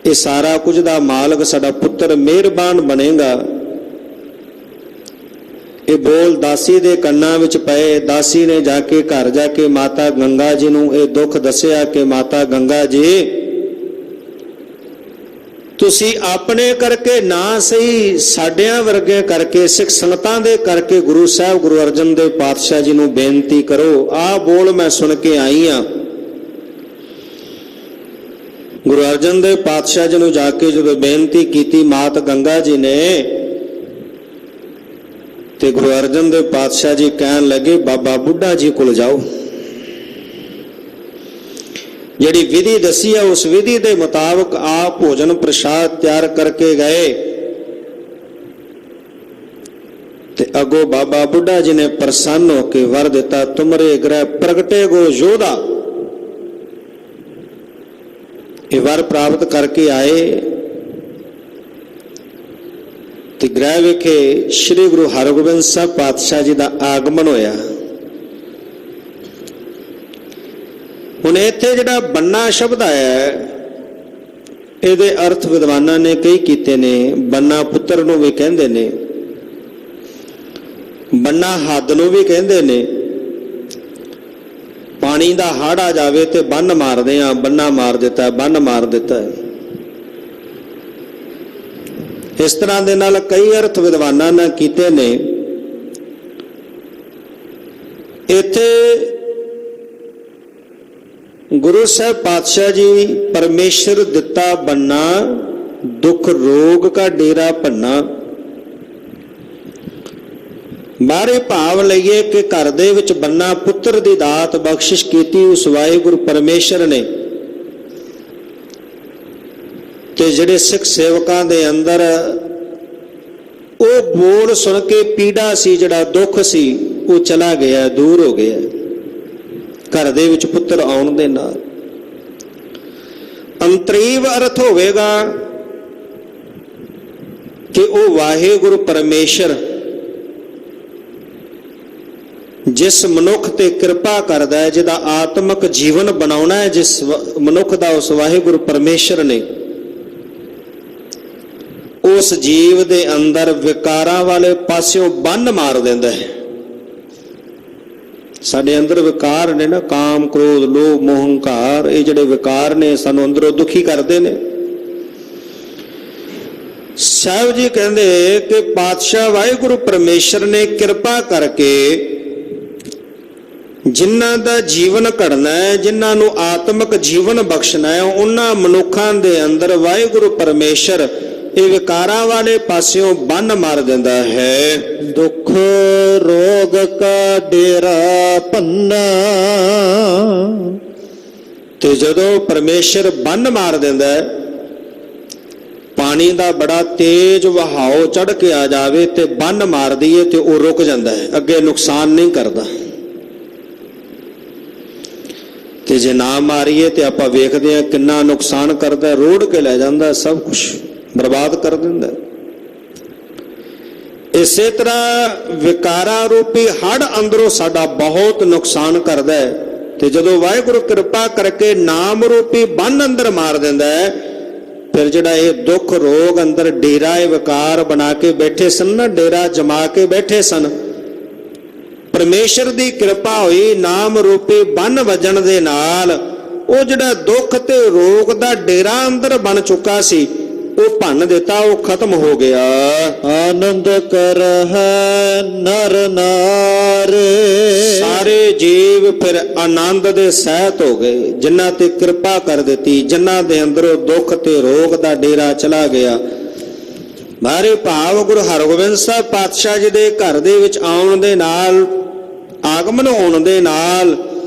ਇਹ ਸਾਰਾ ਕੁਝ ਦਾ ਮਾਲਕ ਸਾਡਾ ਪੁੱਤਰ ਮਿਹਰਬਾਨ ਬਣੇਗਾ। ਇਹ ਬੋਲ ਦਾਸੀ ਦੇ ਕੰਨਾਂ ਵਿੱਚ ਪਏ। ਦਾਸੀ ਨੇ ਜਾ ਕੇ ਘਰ ਜਾ ਕੇ ਮਾਤਾ ਗੰਗਾ ਜੀ ਨੂੰ ਇਹ ਦੁੱਖ ਦੱਸਿਆ ਕਿ ਮਾਤਾ ਗੰਗਾ ਜੀ, ਤੁਸੀਂ ਆਪਣੇ ਕਰਕੇ ਨਾ ਸਹੀ, ਸਾਡਿਆਂ ਵਰਗੇ ਕਰਕੇ, ਸਿੱਖ ਸੰਗਤਾਂ ਦੇ ਕਰਕੇ ਗੁਰੂ ਸਾਹਿਬ ਗੁਰੂ ਅਰਜਨ ਦੇਵ ਪਾਤਸ਼ਾਹ ਜੀ ਨੂੰ ਬੇਨਤੀ ਕਰੋ। ਆਹ ਬੋਲ ਮੈਂ ਸੁਣ ਕੇ ਆਈ ਹਾਂ। ਗੁਰੂ ਅਰਜਨ ਦੇਵ ਪਾਤਸ਼ਾਹ ਜੀ ਨੂੰ ਜਾ ਕੇ ਜਦੋਂ ਬੇਨਤੀ ਕੀਤੀ ਮਾਤਾ ਗੰਗਾ ਜੀ ਨੇ, ਤੇ ਗੁਰੂ ਅਰਜਨ ਦੇਵ ਪਾਤਸ਼ਾਹ ਜੀ ਕਹਿਣ ਲੱਗੇ ਬਾਬਾ ਬੁੱਢਾ ਜੀ ਕੋਲ ਜਾਓ। ਜਿਹੜੀ ਵਿਧੀ ਦੱਸੀ ਹੈ ਉਸ ਵਿਧੀ ਦੇ ਮੁਤਾਬਕ ਆਪ ਭੋਜਨ ਪ੍ਰਸ਼ਾਦ ਤਿਆਰ ਕਰਕੇ ਗਏ ਤੇ ਅਗੋ ਬਾਬਾ ਬੁੱਢਾ ਜੀ ਨੇ ਪ੍ਰਸੰਨ ਹੋ ਕੇ ਵਰ ਦਿੱਤਾ, ਤੁਮਰੇ ਗ੍ਰਹਿ ਪ੍ਰਗਟੇ ਗੋ ਯੋਧਾ। ਇਹ ਵਰ ਪ੍ਰਾਪਤ ਕਰਕੇ ਆਏ ਤੇ ਗ੍ਰਹਿ ਵਿਖੇ ਸ੍ਰੀ ਗੁਰੂ ਹਰਗੋਬਿੰਦ ਸਾਹਿਬ ਪਾਤਸ਼ਾਹ ਜੀ ਦਾ ਆਗਮਨ ਹੋਇਆ। ਹੁਣ ਇੱਥੇ ਜਿਹੜਾ ਬੰਨਾ ਸ਼ਬਦ ਆਇਆ ਇਹਦੇ ਅਰਥ ਵਿਦਵਾਨਾਂ ਨੇ ਕਈ ਕੀਤੇ ਨੇ। ਬੰਨਾ ਪੁੱਤਰ ਨੂੰ ਵੀ ਕਹਿੰਦੇ ਨੇ, ਬੰਨਾ ਹੱਦ ਨੂੰ ਵੀ ਕਹਿੰਦੇ ਨੇ। ਪਾਣੀ ਦਾ ਹੜ੍ਹ ਆ ਜਾਵੇ ਤੇ ਬੰਨ ਮਾਰਦੇ ਆ, ਬੰਨਾ ਮਾਰ ਦਿੱਤਾ, ਬੰਨ ਮਾਰ ਦਿੱਤਾ। ਇਸ ਤਰ੍ਹਾਂ ਦੇ ਨਾਲ ਕਈ ਅਰਥ ਵਿਦਵਾਨਾਂ ਨੇ ਕੀਤੇ ਨੇ। ਇੱਥੇ ਗੁਰੂ ਸਾਹਿਬ ਪਾਤਸ਼ਾਹ ਜੀ ਪਰਮੇਸ਼ਰ ਦਿੱਤਾ ਬੰਨਾ, ਦੁੱਖ ਰੋਗ ਕਾ ਡੇਰਾ ਭੰਨਾ। ਬਾਰੇ ਭਾਵ ਲਈਏ ਕਿ ਘਰ ਦੇ ਵਿੱਚ ਬੰਨਾ ਪੁੱਤਰ ਦੀ ਦਾਤ ਬਖਸ਼ਿਸ਼ ਕੀਤੀ ਉਸ ਵਾਹਿਗੁਰੂ ਪਰਮੇਸ਼ਰ ਨੇ। ਤੇ ਜਿਹੜੇ ਸਿੱਖ ਸੇਵਕਾਂ ਦੇ ਅੰਦਰ ਉਹ ਬੋਲ ਸੁਣ ਕੇ ਪੀੜਾ ਸੀ, ਜਿਹੜਾ ਦੁੱਖ ਸੀ ਉਹ ਚਲਾ ਗਿਆ, ਦੂਰ ਹੋ ਗਿਆ ਘਰ ਦੇ ਵਿੱਚ ਪੁੱਤਰ ਆਉਣ ਦੇ ਨਾਲ। ਅੰਤਰੀਵ ਅਰਥ ਹੋਵੇਗਾ ਕਿ ਉਹ ਵਾਹਿਗੁਰੂ ਪਰਮੇਸ਼ਰ ਜਿਸ ਮਨੁੱਖ ਤੇ ਕਿਰਪਾ ਕਰਦਾ ਹੈ, ਜਿਹਦਾ ਆਤਮਿਕ ਜੀਵਨ ਬਣਾਉਣਾ ਹੈ ਜਿਸ ਮਨੁੱਖ ਦਾ, ਉਸ ਵਾਹਿਗੁਰੂ ਪਰਮੇਸ਼ਰ ਨੇ ਉਸ ਜੀਵ ਦੇ ਅੰਦਰ ਵਿਕਾਰਾਂ ਵਾਲੇ ਪਾਸਿਓਂ ਬੰਨ ਮਾਰ ਦਿੰਦਾ ਹੈ। ਸਾਡੇ ਅੰਦਰ ਵਿਕਾਰ ਨੇ ਨਾ, ਕਾਮ ਕ੍ਰੋਧ ਲੋਭ ਮੋਹ ਹੰਕਾਰ, ਇਹ ਜਿਹੜੇ ਵਿਕਾਰ ਨੇ ਸਾਨੂੰ ਅੰਦਰੋਂ ਦੁਖੀ ਕਰਦੇ ਨੇ। ਸਾਹਿਬ ਜੀ ਕਹਿੰਦੇ ਕਿ ਪਾਤਸ਼ਾਹ ਵਾਹਿਗੁਰੂ ਪਰਮੇਸ਼ਰ ਨੇ ਕਿਰਪਾ ਕਰਕੇ ਜਿਨ੍ਹਾਂ ਦਾ ਜੀਵਨ ਘੜਨਾ ਹੈ, ਜਿਨ੍ਹਾਂ ਨੂੰ ਆਤਮਿਕ ਜੀਵਨ ਬਖਸ਼ਣਾ ਹੈ, ਉਹਨਾਂ ਮਨੁੱਖਾਂ ਦੇ ਅੰਦਰ ਵਾਹਿਗੁਰੂ ਪਰਮੇਸ਼ਰ ਇਹ ਵਿਕਾਰਾਂ ਵਾਲੇ ਪਾਸਿਓਂ ਬੰਨ ਮਾਰ ਦਿੰਦਾ ਹੈ। ਦੁੱਖ ਰੋਗ ਕਾ ਡੇਰਾ ਭੰਨਾ। ਤੇ ਜਦੋਂ ਪਰਮੇਸ਼ਰ ਬੰਨ ਮਾਰ ਦਿੰਦਾ ਹੈ, ਪਾਣੀ ਦਾ ਬੜਾ ਤੇਜ਼ ਵਹਾਓ ਚੜ ਕੇ ਆ ਜਾਵੇ ਤੇ ਬੰਨ ਮਾਰ ਦਈਏ ਤੇ ਉਹ ਰੁਕ ਜਾਂਦਾ ਹੈ, ਅੱਗੇ ਨੁਕਸਾਨ ਨਹੀਂ ਕਰਦਾ। ਤੇ ਜੇ ਨਾ ਮਾਰੀਏ ਤੇ ਆਪਾਂ ਵੇਖਦੇ ਹਾਂ ਕਿੰਨਾ ਨੁਕਸਾਨ ਕਰਦਾ, ਰੋੜ ਕੇ ਲੈ ਜਾਂਦਾ, ਸਭ ਕੁਝ ਬਰਬਾਦ ਕਰ ਦਿੰਦਾ। ਇਸੇ ਤਰ੍ਹਾਂ ਵਿਕਾਰਾਂ ਰੂਪੀ ਹੜ੍ਹ ਅੰਦਰੋਂ ਸਾਡਾ ਬਹੁਤ ਨੁਕਸਾਨ ਕਰਦਾ ਹੈ। ਤੇ ਜਦੋਂ ਵਾਹਿਗੁਰੂ ਕਿਰਪਾ ਕਰਕੇ ਨਾਮ ਰੂਪੀ ਬੰਨ ਅੰਦਰ ਮਾਰ ਦਿੰਦਾ ਹੈ, ਫਿਰ ਜਿਹੜਾ ਇਹ ਦੁੱਖ ਰੋਗ ਅੰਦਰ ਡੇਰਾ ਇਹ ਵਿਕਾਰ ਬਣਾ ਕੇ ਬੈਠੇ ਸਨ ਨਾ, ਡੇਰਾ ਜਮਾ ਕੇ ਬੈਠੇ ਸਨ, ਪਰਮੇਸ਼ਰ ਦੀ ਕਿਰਪਾ ਹੋਈ, ਨਾਮ ਰੂਪੀ ਬੰਨ ਵੱਜਣ ਦੇ ਨਾਲ ਉਹ ਜਿਹੜਾ ਦੁੱਖ ਤੇ ਰੋਗ ਦਾ ਡੇਰਾ ਅੰਦਰ ਬਣ ਚੁੱਕਾ ਸੀ ਉਹ ਭੰਨ ਦਿੱਤਾ, ਉਹ ਖਤਮ ਹੋ ਗਿਆ। ਆਨੰਦ ਕਰਹਿ ਨਰ ਨਾਰ। ਸਾਰੇ ਜੀਵ ਫਿਰ ਆਨੰਦ ਦੇ ਸਹਿਤ ਹੋ ਗਏ, ਜਿਨ੍ਹਾਂ ਤੇ ਕਿਰਪਾ ਕਰ ਦਿੱਤੀ, ਜਿਨ੍ਹਾਂ ਦੇ ਅੰਦਰੋਂ ਦੁੱਖ ਤੇ ਰੋਗ ਦਾ ਡੇਰਾ ਚਲਾ ਗਿਆ। ਬਾਰੇ ਭਾਵ ਗੁਰੂ ਹਰਗੋਬਿੰਦ ਸਾਹਿਬ ਪਾਤਸ਼ਾਹ ਜੀ ਦੇ ਘਰ ਦੇ ਵਿੱਚ ਆਉਣ ਦੇ ਨਾਲ, ਆਗਮਨ ਹੋਣ ਦੇ ਨਾਲ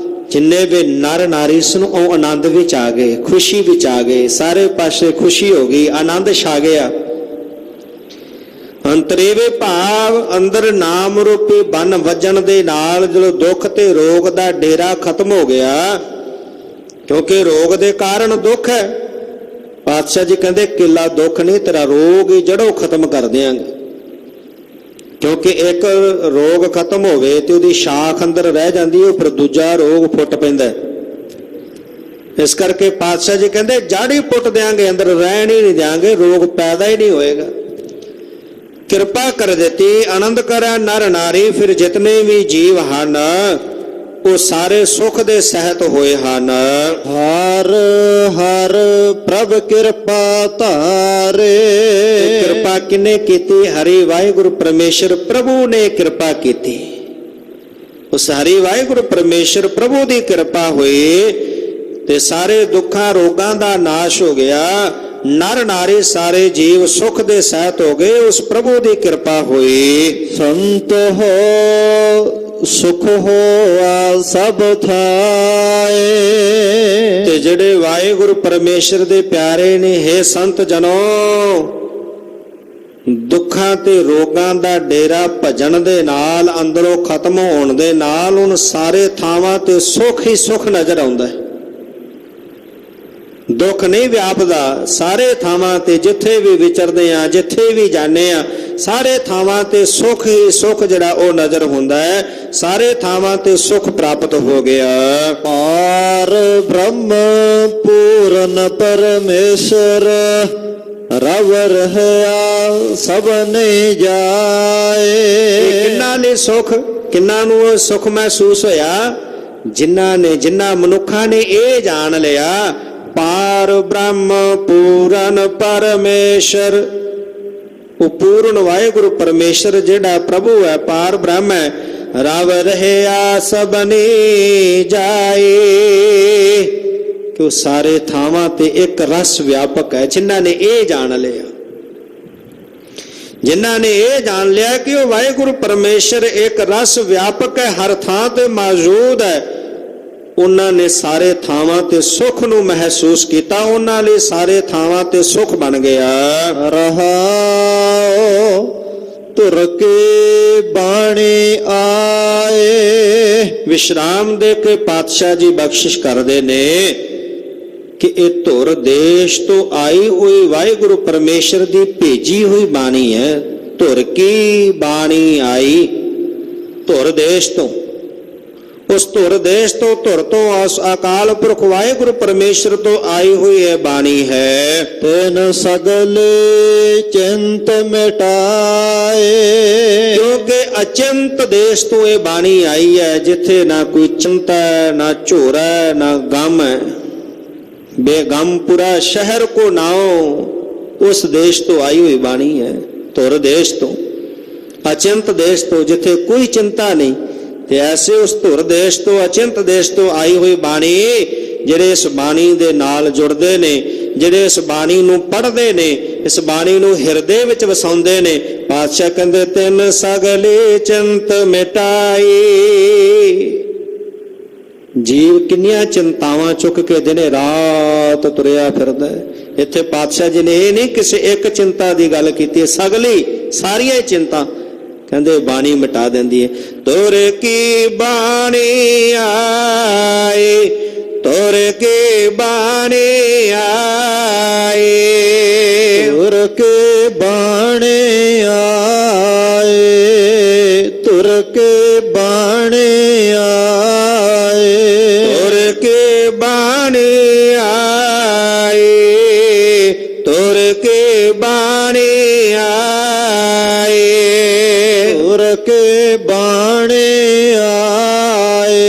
ਜਿੰਨੇ ਵੀ ਨਰ ਨਾਰੀ ਸਨ ਉਹ ਆਨੰਦ ਵਿੱਚ ਆ ਗਏ, ਖੁਸ਼ੀ ਵਿੱਚ ਆ ਗਏ, ਸਾਰੇ ਪਾਸੇ ਖੁਸ਼ੀ ਹੋ ਗਈ, ਆਨੰਦ ਛਾ ਗਿਆ। ਅੰਤਰੇਵੇ ਭਾਵ ਅੰਦਰ ਨਾਮ ਰੂਪੀ ਬੰਨ ਵੱਜਣ ਦੇ ਨਾਲ ਜਦੋਂ ਦੁੱਖ ਤੇ ਰੋਗ ਦਾ ਡੇਰਾ ਖਤਮ ਹੋ ਗਿਆ, ਕਿਉਂਕਿ ਰੋਗ ਦੇ ਕਾਰਨ ਦੁੱਖ ਹੈ। ਪਾਤਸ਼ਾਹ ਜੀ ਕਹਿੰਦੇ ਕਿਲਾ ਦੁੱਖ ਨਹੀਂ, ਤੇਰਾ ਰੋਗ ਹੀ ਜੜੋਂ ਖਤਮ ਕਰ ਦਿਆਂਗੇ। ਕਿਉਂਕਿ ਇੱਕ ਰੋਗ ਖਤਮ ਹੋਵੇ ਤੇ ਉਹਦੀ ਸ਼ਾਖ ਅੰਦਰ ਰਹਿ ਜਾਂਦੀ, ਉਹ ਫਿਰ ਦੂਜਾ ਰੋਗ ਫੁੱਟ ਪੈਂਦਾ। ਇਸ ਕਰਕੇ ਪਾਤਸ਼ਾਹ ਜੀ ਕਹਿੰਦੇ ਜੜ ਹੀ ਪੁੱਟ ਦਿਆਂਗੇ, ਅੰਦਰ ਰਹਿਣ ਹੀ ਨਹੀਂ ਦਿਆਂਗੇ, ਰੋਗ ਪੈਦਾ ਹੀ ਨਹੀਂ ਹੋਏਗਾ। ਕਿਰਪਾ ਕਰ ਦਿੱਤੀ। ਆਨੰਦ ਕਰੈ ਨਰ ਨਾਰੀ, ਫਿਰ ਜਿਤਨੇ ਵੀ ਜੀਵ ਹਨ ਉਹ ਸਾਰੇ ਸੁਖ ਦੇ ਸਹਿਤ ਹੋਏ ਹਨ। ਹਰ ਹਰ ਪ੍ਰਭ ਕਿਰਪਾ ਧਾਰੇ। ਕਿਰਪਾ ਕਿਨੇ ਕੀਤੀ? ਹਰੀ ਵਾਹਿਗੁਰੂ ਪਰਮੇਸ਼ਰ ਪ੍ਰਭੂ ਨੇ ਕਿਰਪਾ ਕੀਤੀ। ਉਸ ਹਰੀ ਵਾਹਿਗੁਰੂ ਪਰਮੇਸ਼ਰ ਪ੍ਰਭੂ ਦੀ ਕਿਰਪਾ ਹੋਈ ਤੇ ਸਾਰੇ ਦੁੱਖਾਂ ਰੋਗਾਂ ਦਾ ਨਾਸ਼ ਹੋ ਗਿਆ। ਨਰ ਨਾਰੀ ਸਾਰੇ ਜੀਵ ਸੁਖ ਦੇ ਸਹਿਤ ਹੋ ਗਏ, ਉਸ ਪ੍ਰਭੂ ਦੀ ਕਿਰਪਾ ਹੋਈ। ਸੰਤ ਹੋ ਸੁਖ ਹੋਆ ਸਭ ਥਾਏ। ਤੇ ਜਿਹੜੇ ਵਾਹਿਗੁਰੂ ਪਰਮੇਸ਼ਰ ਦੇ ਪਿਆਰੇ ਨੇ, ਹੈ ਸੰਤ ਜਨੋ, ਦੁੱਖਾਂ ਤੇ ਰੋਗਾਂ ਦਾ ਡੇਰਾ ਭਜਣ ਦੇ ਨਾਲ, ਅੰਦਰੋਂ ਖਤਮ ਹੋਣ ਦੇ ਨਾਲ ਉਹਨਾਂ ਸਾਰੇ ਥਾਵਾਂ ਤੇ ਸੁੱਖ ਹੀ ਸੁੱਖ ਨਜ਼ਰ ਆਉਂਦਾ ਹੈ। ਦੁੱਖ ਨਹੀਂ ਵਿਆਪਦਾ। ਸਾਰੇ ਥਾਵਾਂ ਤੇ ਜਿੱਥੇ ਵੀ ਵਿਚਰਦੇ ਆ, ਜਿੱਥੇ ਵੀ ਜਾਂਦੇ ਆ, ਸਾਰੇ ਥਾਵਾਂ ਤੇ ਸੁੱਖ ਹੀ ਸੁੱਖ ਜਿਹੜਾ ਉਹ ਨਜ਼ਰ ਹੁੰਦਾ ਹੈ। ਸਾਰੇ ਥਾਵਾਂ ਤੇ ਸੁੱਖ ਪ੍ਰਾਪਤ ਹੋ ਗਿਆ। ਪਾਰ ਬ੍ਰਹਮ ਪੂਰਨ ਪਰਮੇਸ਼ਰ, ਰਵ ਰਹਿਆ ਸਭ ਨੇ ਜਾਏ। ਕਿੰਨਾ ਨੇ ਸੁਖ, ਕਿੰਨਾ ਨੂੰ ਉਹ ਸੁਖ ਮਹਿਸੂਸ ਹੋਇਆ? ਜਿਨ੍ਹਾਂ ਮਨੁੱਖਾਂ ਨੇ ਇਹ ਜਾਣ ਲਿਆ ਪਾਰ ਬ੍ਰਹਮ ਪੂਰਨ ਪਰਮੇਸ਼ਰ। ਉਹ ਪੂਰਨ ਵਾਹਿਗੁਰੂ ਪਰਮੇਸ਼ਰ ਜਿਹੜਾ ਪ੍ਰਭੂ ਹੈ, ਪਾਰ ਬ੍ਰਹਮ ਹੈ। ਰਵ ਰਹਿਆ ਸਭਨੇ ਜਾਏ, ਕਿ ਉਹ ਸਾਰੇ ਥਾਵਾਂ ਤੇ ਇੱਕ ਰਸ ਵਿਆਪਕ ਹੈ। ਜਿਨ੍ਹਾਂ ਨੇ ਇਹ ਜਾਣ ਲਿਆ, ਜਿਨ੍ਹਾਂ ਨੇ ਇਹ ਜਾਣ ਲਿਆ ਕਿ ਉਹ ਵਾਹਿਗੁਰੂ ਪਰਮੇਸ਼ਰ ਇੱਕ ਰਸ ਵਿਆਪਕ ਹੈ, ਹਰ ਥਾਂ ਤੇ ਮੌਜੂਦ ਹੈ, ਉਹਨਾਂ ਨੇ ਸਾਰੇ ਥਾਵਾਂ ਤੇ ਸੁੱਖ ਨੂੰ ਮਹਿਸੂਸ ਕੀਤਾ। ਉਹਨਾਂ ਲਈ ਸਾਰੇ ਥਾਵਾਂ ਤੇ ਸੁੱਖ ਬਣ ਗਿਆ। ਰਹਾਉ ਤੁਰ ਕੇ ਬਾਣੀ ਆਏ। ਵਿਸ਼ਰਾਮ ਦੇ ਕੇ ਪਾਤਸ਼ਾਹ ਜੀ ਬਖਸ਼ਿਸ਼ ਕਰਦੇ ਨੇ ਕਿ ਇਹ ਧੁਰ ਦੇਸ਼ ਤੋਂ ਆਈ ਹੋਈ ਵਾਹਿਗੁਰੂ ਪਰਮੇਸ਼ਰ ਦੀ ਭੇਜੀ ਹੋਈ ਬਾਣੀ ਹੈ। ਧੁਰ ਕੀ ਬਾਣੀ ਆਈ, ਧੁਰ ਦੇਸ਼ ਤੋਂ, ਉਸ ਧੁਰ ਦੇਸ਼ ਤੋਂ, ਧੁਰ ਤੋਂ, ਉਸ ਅਕਾਲ ਪੁਰਖ ਵਾਹਿਗੁਰੂ ਪਰਮੇਸ਼ਰ ਤੋਂ ਆਈ ਹੋਈ ਇਹ ਬਾਣੀ ਹੈ। ਤੈਨ ਸਗਲੇ ਚਿੰਤ ਮਿਟਾਏ। ਕਿਉਂਕਿ ਅਚਿੰਤ ਦੇਸ਼ ਤੋਂ ਇਹ ਬਾਣੀ ਆਈ ਹੈ, ਜਿੱਥੇ ਨਾ ਕੋਈ ਚਿੰਤਾ ਹੈ, ਨਾ ਝੋਰਾ ਹੈ, ਨਾ ਗਮ ਹੈ। ਬੇਗਮਪੁਰਾ ਸ਼ਹਿਰ ਕੋ ਨਾਉ, ਉਸ ਦੇਸ਼ ਤੋਂ ਆਈ ਹੋਈ ਬਾਣੀ ਹੈ। ਧੁਰ ਦੇਸ਼ ਤੋਂ, ਅਚਿੰਤ ਦੇਸ਼ ਤੋਂ, ਜਿੱਥੇ ਕੋਈ ਚਿੰਤਾ ਨਹੀਂ, ਤੇ ਐਸੇ ਉਸ ਧੁਰ ਦੇਸ਼ ਤੋਂ, ਅਚਿੰਤ ਦੇਸ਼ ਤੋਂ ਆਈ ਹੋਈ ਬਾਣੀ, ਜਿਹੜੇ ਇਸ ਬਾਣੀ ਦੇ ਨਾਲ ਜੁੜਦੇ ਨੇ, ਜਿਹੜੇ ਇਸ ਬਾਣੀ ਨੂੰ ਪੜ੍ਹਦੇ ਨੇ, ਇਸ ਬਾਣੀ ਨੂੰ ਹਿਰਦੇ ਵਿੱਚ ਵਸਾਉਂਦੇ ਨੇ, ਪਾਤਸ਼ਾਹ ਕਹਿੰਦੇ ਤਿੰਨ ਸਗਲੇ ਚਿੰਤ ਮਿਟਾਈ। ਜੀਵ ਕਿੰਨੀਆਂ ਚਿੰਤਾਵਾਂ ਚੁੱਕ ਕੇ ਦਿਨੇ ਰਾਤ ਤੁਰਿਆ ਫਿਰਦਾ ਹੈ। ਇੱਥੇ ਪਾਤਸ਼ਾਹ ਜੀ ਨੇ ਇਹ ਨਹੀਂ ਕਿਸੇ ਇੱਕ ਚਿੰਤਾ ਦੀ ਗੱਲ ਕੀਤੀ, ਸਗਲੀ ਸਾਰੀਆਂ ਚਿੰਤਾ ਕਹਿੰਦੇ ਬਾਣੀ ਮਿਟਾ ਦਿੰਦੀ ਹੈ। ਤੁਰ ਕੀ ਬਾਣੀ ਆਏ, ਤੁਰ ਕੇ ਬਾਣੀ ਆਏ, ਤੁਰ ਕੇ ਬਾਣੀ ਆਏ, ਤੁਰ ਕੇ ਬਾਣੀ ਆਏ, ਤੁਰ ਕੇ ਬਾਣੀ ਆਏ, ਤੁਰ ਕੇ ਬਾਣੀ ਆਏ, ਤੁਰ ਕੇ ਬਾਣੀ ਆਏ,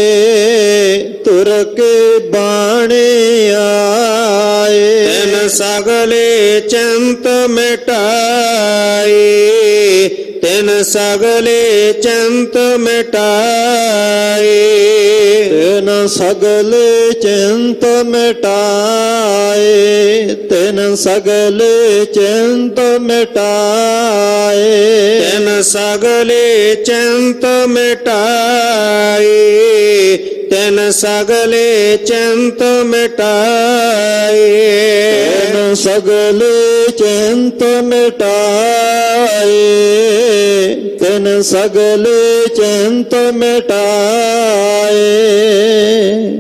ਤੁਰ ਕੇ ਬਾਣੀ ਆਏ। ਤਿਨ ਸਗਲੇ ਚਿੰਤ ਮਿਟਾਏ, ਤਿਨ ਸਗਲੇ ਚਿੰਤ ਮਿਟਾਏ, ਤਿਨ ਸਗਲੇ ਚਿੰਤ ਮਿਟਾਏ, ਤਿਨ ਸਗਲੇ ਚਿੰਤ ਮਿਟਾਏ, ਤਿਨ ਸਗਲੇ ਚਿੰਤ ਮਿਟਾਏ, ਤਿਨ ਸਗਲੇ ਚਿੰਤ ਮਿਟਾਏ, ਤਿਨ ਸਗਲੇ ਚਿੰਤ ਮਿਟਾਏ, ਤਿਨ ਸਗਲੇ ਚਿੰਤ ਮਿਟਾਏ।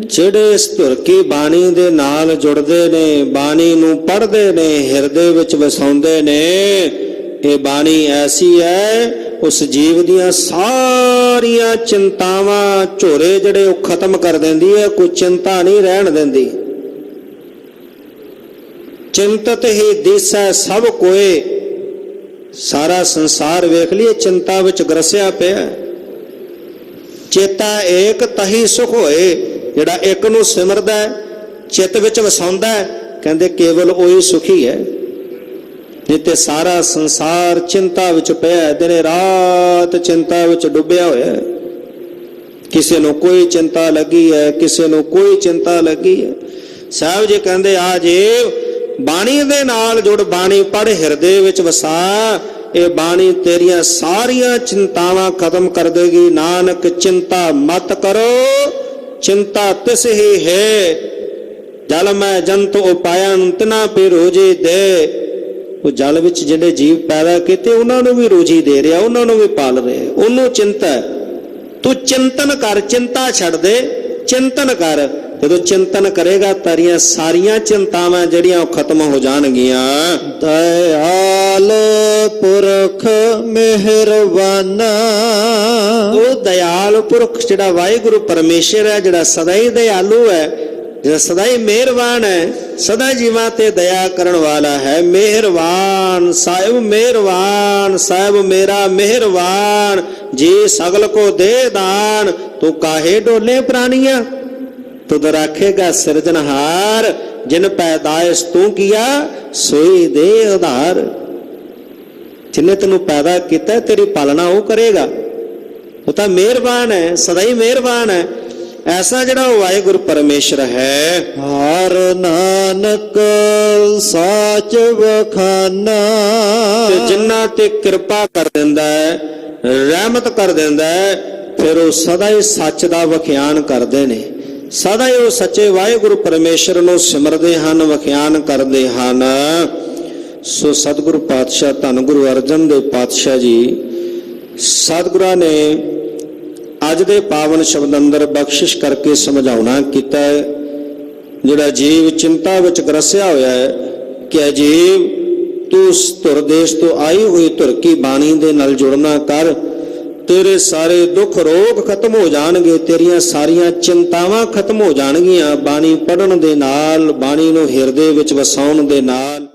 ਜਿਹੜੇ ਇਸ ਧੁਰ ਕੀ ਬਾਣੀ ਦੇ ਨਾਲ ਜੁੜਦੇ ਨੇ, ਬਾਣੀ ਨੂੰ ਪੜ੍ਹਦੇ ਨੇ, ਹਿਰਦੇ ਵਿੱਚ ਵਸਾਉਂਦੇ ਨੇ, ਇਹ ਬਾਣੀ ਐਸੀ ਹੈ ਉਸ ਜੀਵ ਦੀਆਂ ਸਾਰੀਆਂ ਚਿੰਤਾਵਾਂ, ਝੋਰੇ ਜਿਹੜੇ ਉਹ ਖਤਮ ਕਰ ਦਿੰਦੀ ਹੈ। ਕੋਈ ਚਿੰਤਾ ਨਹੀਂ ਰਹਿਣ ਦਿੰਦੀ। ਚਿੰਤਤ ਹੀ ਦਿਸੈ ਸਭ ਕੋਏ, ਸਾਰਾ ਸੰਸਾਰ ਵੇਖ ਲਈਏ ਚਿੰਤਾ ਵਿੱਚ ਗਰਸਿਆ ਪਿਆ। ਚੇਤਾ ਏਕ ਤਹੀ ਸੁਖ ਹੋਏ, ਜਿਹੜਾ ਇੱਕ ਨੂੰ ਸਿਮਰਦਾ ਹੈ, ਚਿੱਤ ਵਿੱਚ ਵਸਾਉਂਦਾ ਹੈ, ਕਹਿੰਦੇ ਕੇਵਲ ਉਹੀ ਸੁਖੀ ਹੈ। ਨਹੀਂ ਤੇ ਸਾਰਾ ਸੰਸਾਰ ਚਿੰਤਾ ਵਿੱਚ ਪਿਆ, ਦਿਨੇ ਰਾਤ ਚਿੰਤਾ ਵਿੱਚ ਡੁੱਬਿਆ ਹੋਇਆ। ਕਿਸੇ ਨੂੰ ਕੋਈ ਚਿੰਤਾ ਲੱਗੀ ਹੈ, ਕਿਸੇ ਨੂੰ ਕੋਈ ਚਿੰਤਾ ਲੱਗੀ ਹੈ। ਸਾਹਿਬ ਜੀ ਕਹਿੰਦੇ ਆ ਜੇ ਬਾਣੀ ਦੇ ਨਾਲ ਜੁੜ, ਬਾਣੀ ਪੜ੍ਹ, ਹਿਰਦੇ ਵਿੱਚ ਵਸਾ, ਇਹ ਬਾਣੀ ਤੇਰੀਆਂ ਸਾਰੀਆਂ ਚਿੰਤਾਵਾਂ ਖਤਮ ਕਰ ਦੇਗੀ। ਨਾਨਕ ਚਿੰਤਾ ਮਤ ਕਰੋ, ਚਿੰਤਾ ਤਿਸ ਹੀ ਹੈ। ਜਲ ਮੈਂ ਜੰਤ ਉਪਾਇਨ ਤਿਨਾ ਪੇ ਰੋਜੀ ਦੇ। ਉਹ ਜਲ ਵਿੱਚ ਜਿਹੜੇ ਜੀਵ ਪੈਦਾ ਕੀਤੇ ਉਹਨਾਂ ਨੂੰ ਵੀ ਰੋਜੀ ਦੇ ਰਿਹਾ, ਉਹਨਾਂ ਨੂੰ ਵੀ ਪਾਲ ਰਿਹਾ, ਉਹਨੂੰ ਚਿੰਤਾ ਹੈ। ਤੂੰ ਚਿੰਤਨ ਕਰ, ਚਿੰਤਾ ਛੱਡ ਦੇ, ਚਿੰਤਨ ਕਰ। ਜਦੋਂ ਚਿੰਤਨ ਕਰੇਗਾ ਤਾਰੀਆਂ ਸਾਰੀਆਂ ਚਿੰਤਾਵਾਂ ਜਿਹੜੀਆਂ ਉਹ ਖਤਮ ਹੋ ਜਾਣਗੀਆਂ। ਦਇਆਲ ਪੁਰਖ ਮਿਹਰਬਾਨਾ, ਉਹ ਦਇਆਲ ਪੁਰਖ ਜਿਹੜਾ ਵਾਹਿਗੁਰੂ ਪਰਮੇਸ਼ਰ ਹੈ, ਜਿਹੜਾ ਸਦਾ ਹੀ ਦਇਆਲੂ ਹੈ, ਜਿਹੜਾ ਸਦਾ ਹੀ ਮਿਹਰਬਾਨ ਹੈ, ਸਦਾ ਜੀਵਾਂ ਤੇ ਦਇਆ ਕਰਨ ਵਾਲਾ ਹੈ। ਮਿਹਰਬਾਨ ਸਾਹਿਬ, ਮਿਹਰਬਾਨ ਸਾਹਿਬ ਮੇਰਾ ਮਿਹਰਬਾਨ, ਜੀ ਸਗਲ ਕੋ ਦੇ ਦਾਨ, ਤੂੰ ਕਾਹੇ ਡੋਲੇ ਪ੍ਰਾਨੀਆਂ, ਤੁਧ ਰਾਖੇਗਾ ਸਿਰਜਨਹਾਰ, ਜਿਨ ਪੈਦਾਇਸ਼ ਤੂੰ ਕੀਆ ਸੋਈ ਦੇ ਉਧਾਰ। ਜਿਨੇ ਤੈਨੂੰ ਪੈਦਾ ਕੀਤਾ ਤੇਰੀ ਪਾਲਣਾ ਉਹ ਕਰੇਗਾ, ਉਹ ਤਾਂ ਮਿਹਰਬਾਨ ਹੈ, ਸਦਾ ਹੀ ਮਿਹਰਬਾਨ ਹੈ। ਐਸਾ ਜਿਹੜਾ ਉਹ ਵਾਹਿਗੁਰੂ ਪਰਮੇਸ਼ਰ ਹੈ। ਹਰ ਨਾਨਕ ਸਾਚ ਵਖਾਨਾ, ਤੇ ਜਿਨ੍ਹਾਂ ਤੇ ਕਿਰਪਾ ਕਰ ਦਿੰਦਾ ਹੈ, ਰਹਿਮਤ ਕਰ ਦਿੰਦਾ ਹੈ, ਫਿਰ ਉਹ ਸਦਾ ਹੀ ਸੱਚ ਦਾ ਵਖਿਆਨ ਕਰਦੇ ਨੇ, ਸਦਾ ਹੀ ਉਹ ਸੱਚੇ ਵਾਹਿਗੁਰੂ ਪਰਮੇਸ਼ਰ ਨੂੰ ਸਿਮਰਦੇ ਹਨ, ਵਖਿਆਨ ਕਰਦੇ ਹਨ। ਸੋ ਸਤਿਗੁਰੂ ਪਾਤਸ਼ਾਹ ਧੰਨ ਗੁਰੂ ਅਰਜਨ ਦੇਵ ਪਾਤਸ਼ਾਹ ਜੀ, ਸਤਿਗੁਰਾਂ ਨੇ ਅੱਜ ਦੇ ਪਾਵਨ ਸ਼ਬਦ ਅੰਦਰ ਬਖਸ਼ਿਸ਼ ਕਰਕੇ ਸਮਝਾਉਣਾ ਕੀਤਾ ਹੈ। ਜਿਹੜਾ ਜੀਵ ਚਿੰਤਾ ਵਿੱਚ ਗਰਸਿਆ ਹੋਇਆ ਹੈ ਕਿ ਅਜੀਬ ਤੂੰ ਉਸ ਧੁਰ ਦੇਸ਼ ਤੋਂ ਆਈ ਹੋਈ ਧੁਰ ਕੀ ਬਾਣੀ ਦੇ ਨਾਲ ਜੁੜਨਾ ਕਰ, ਤੇਰੇ ਸਾਰੇ ਦੁੱਖ ਰੋਗ ਖਤਮ ਹੋ ਜਾਣਗੇ, ਤੇਰੀਆਂ ਸਾਰੀਆਂ ਚਿੰਤਾਵਾਂ ਖਤਮ ਹੋ ਜਾਣਗੀਆਂ ਬਾਣੀ ਪੜ੍ਹਨ ਦੇ ਨਾਲ, ਬਾਣੀ ਨੂੰ ਹਿਰਦੇ ਵਿੱਚ ਵਸਾਉਣ ਦੇ ਨਾਲ।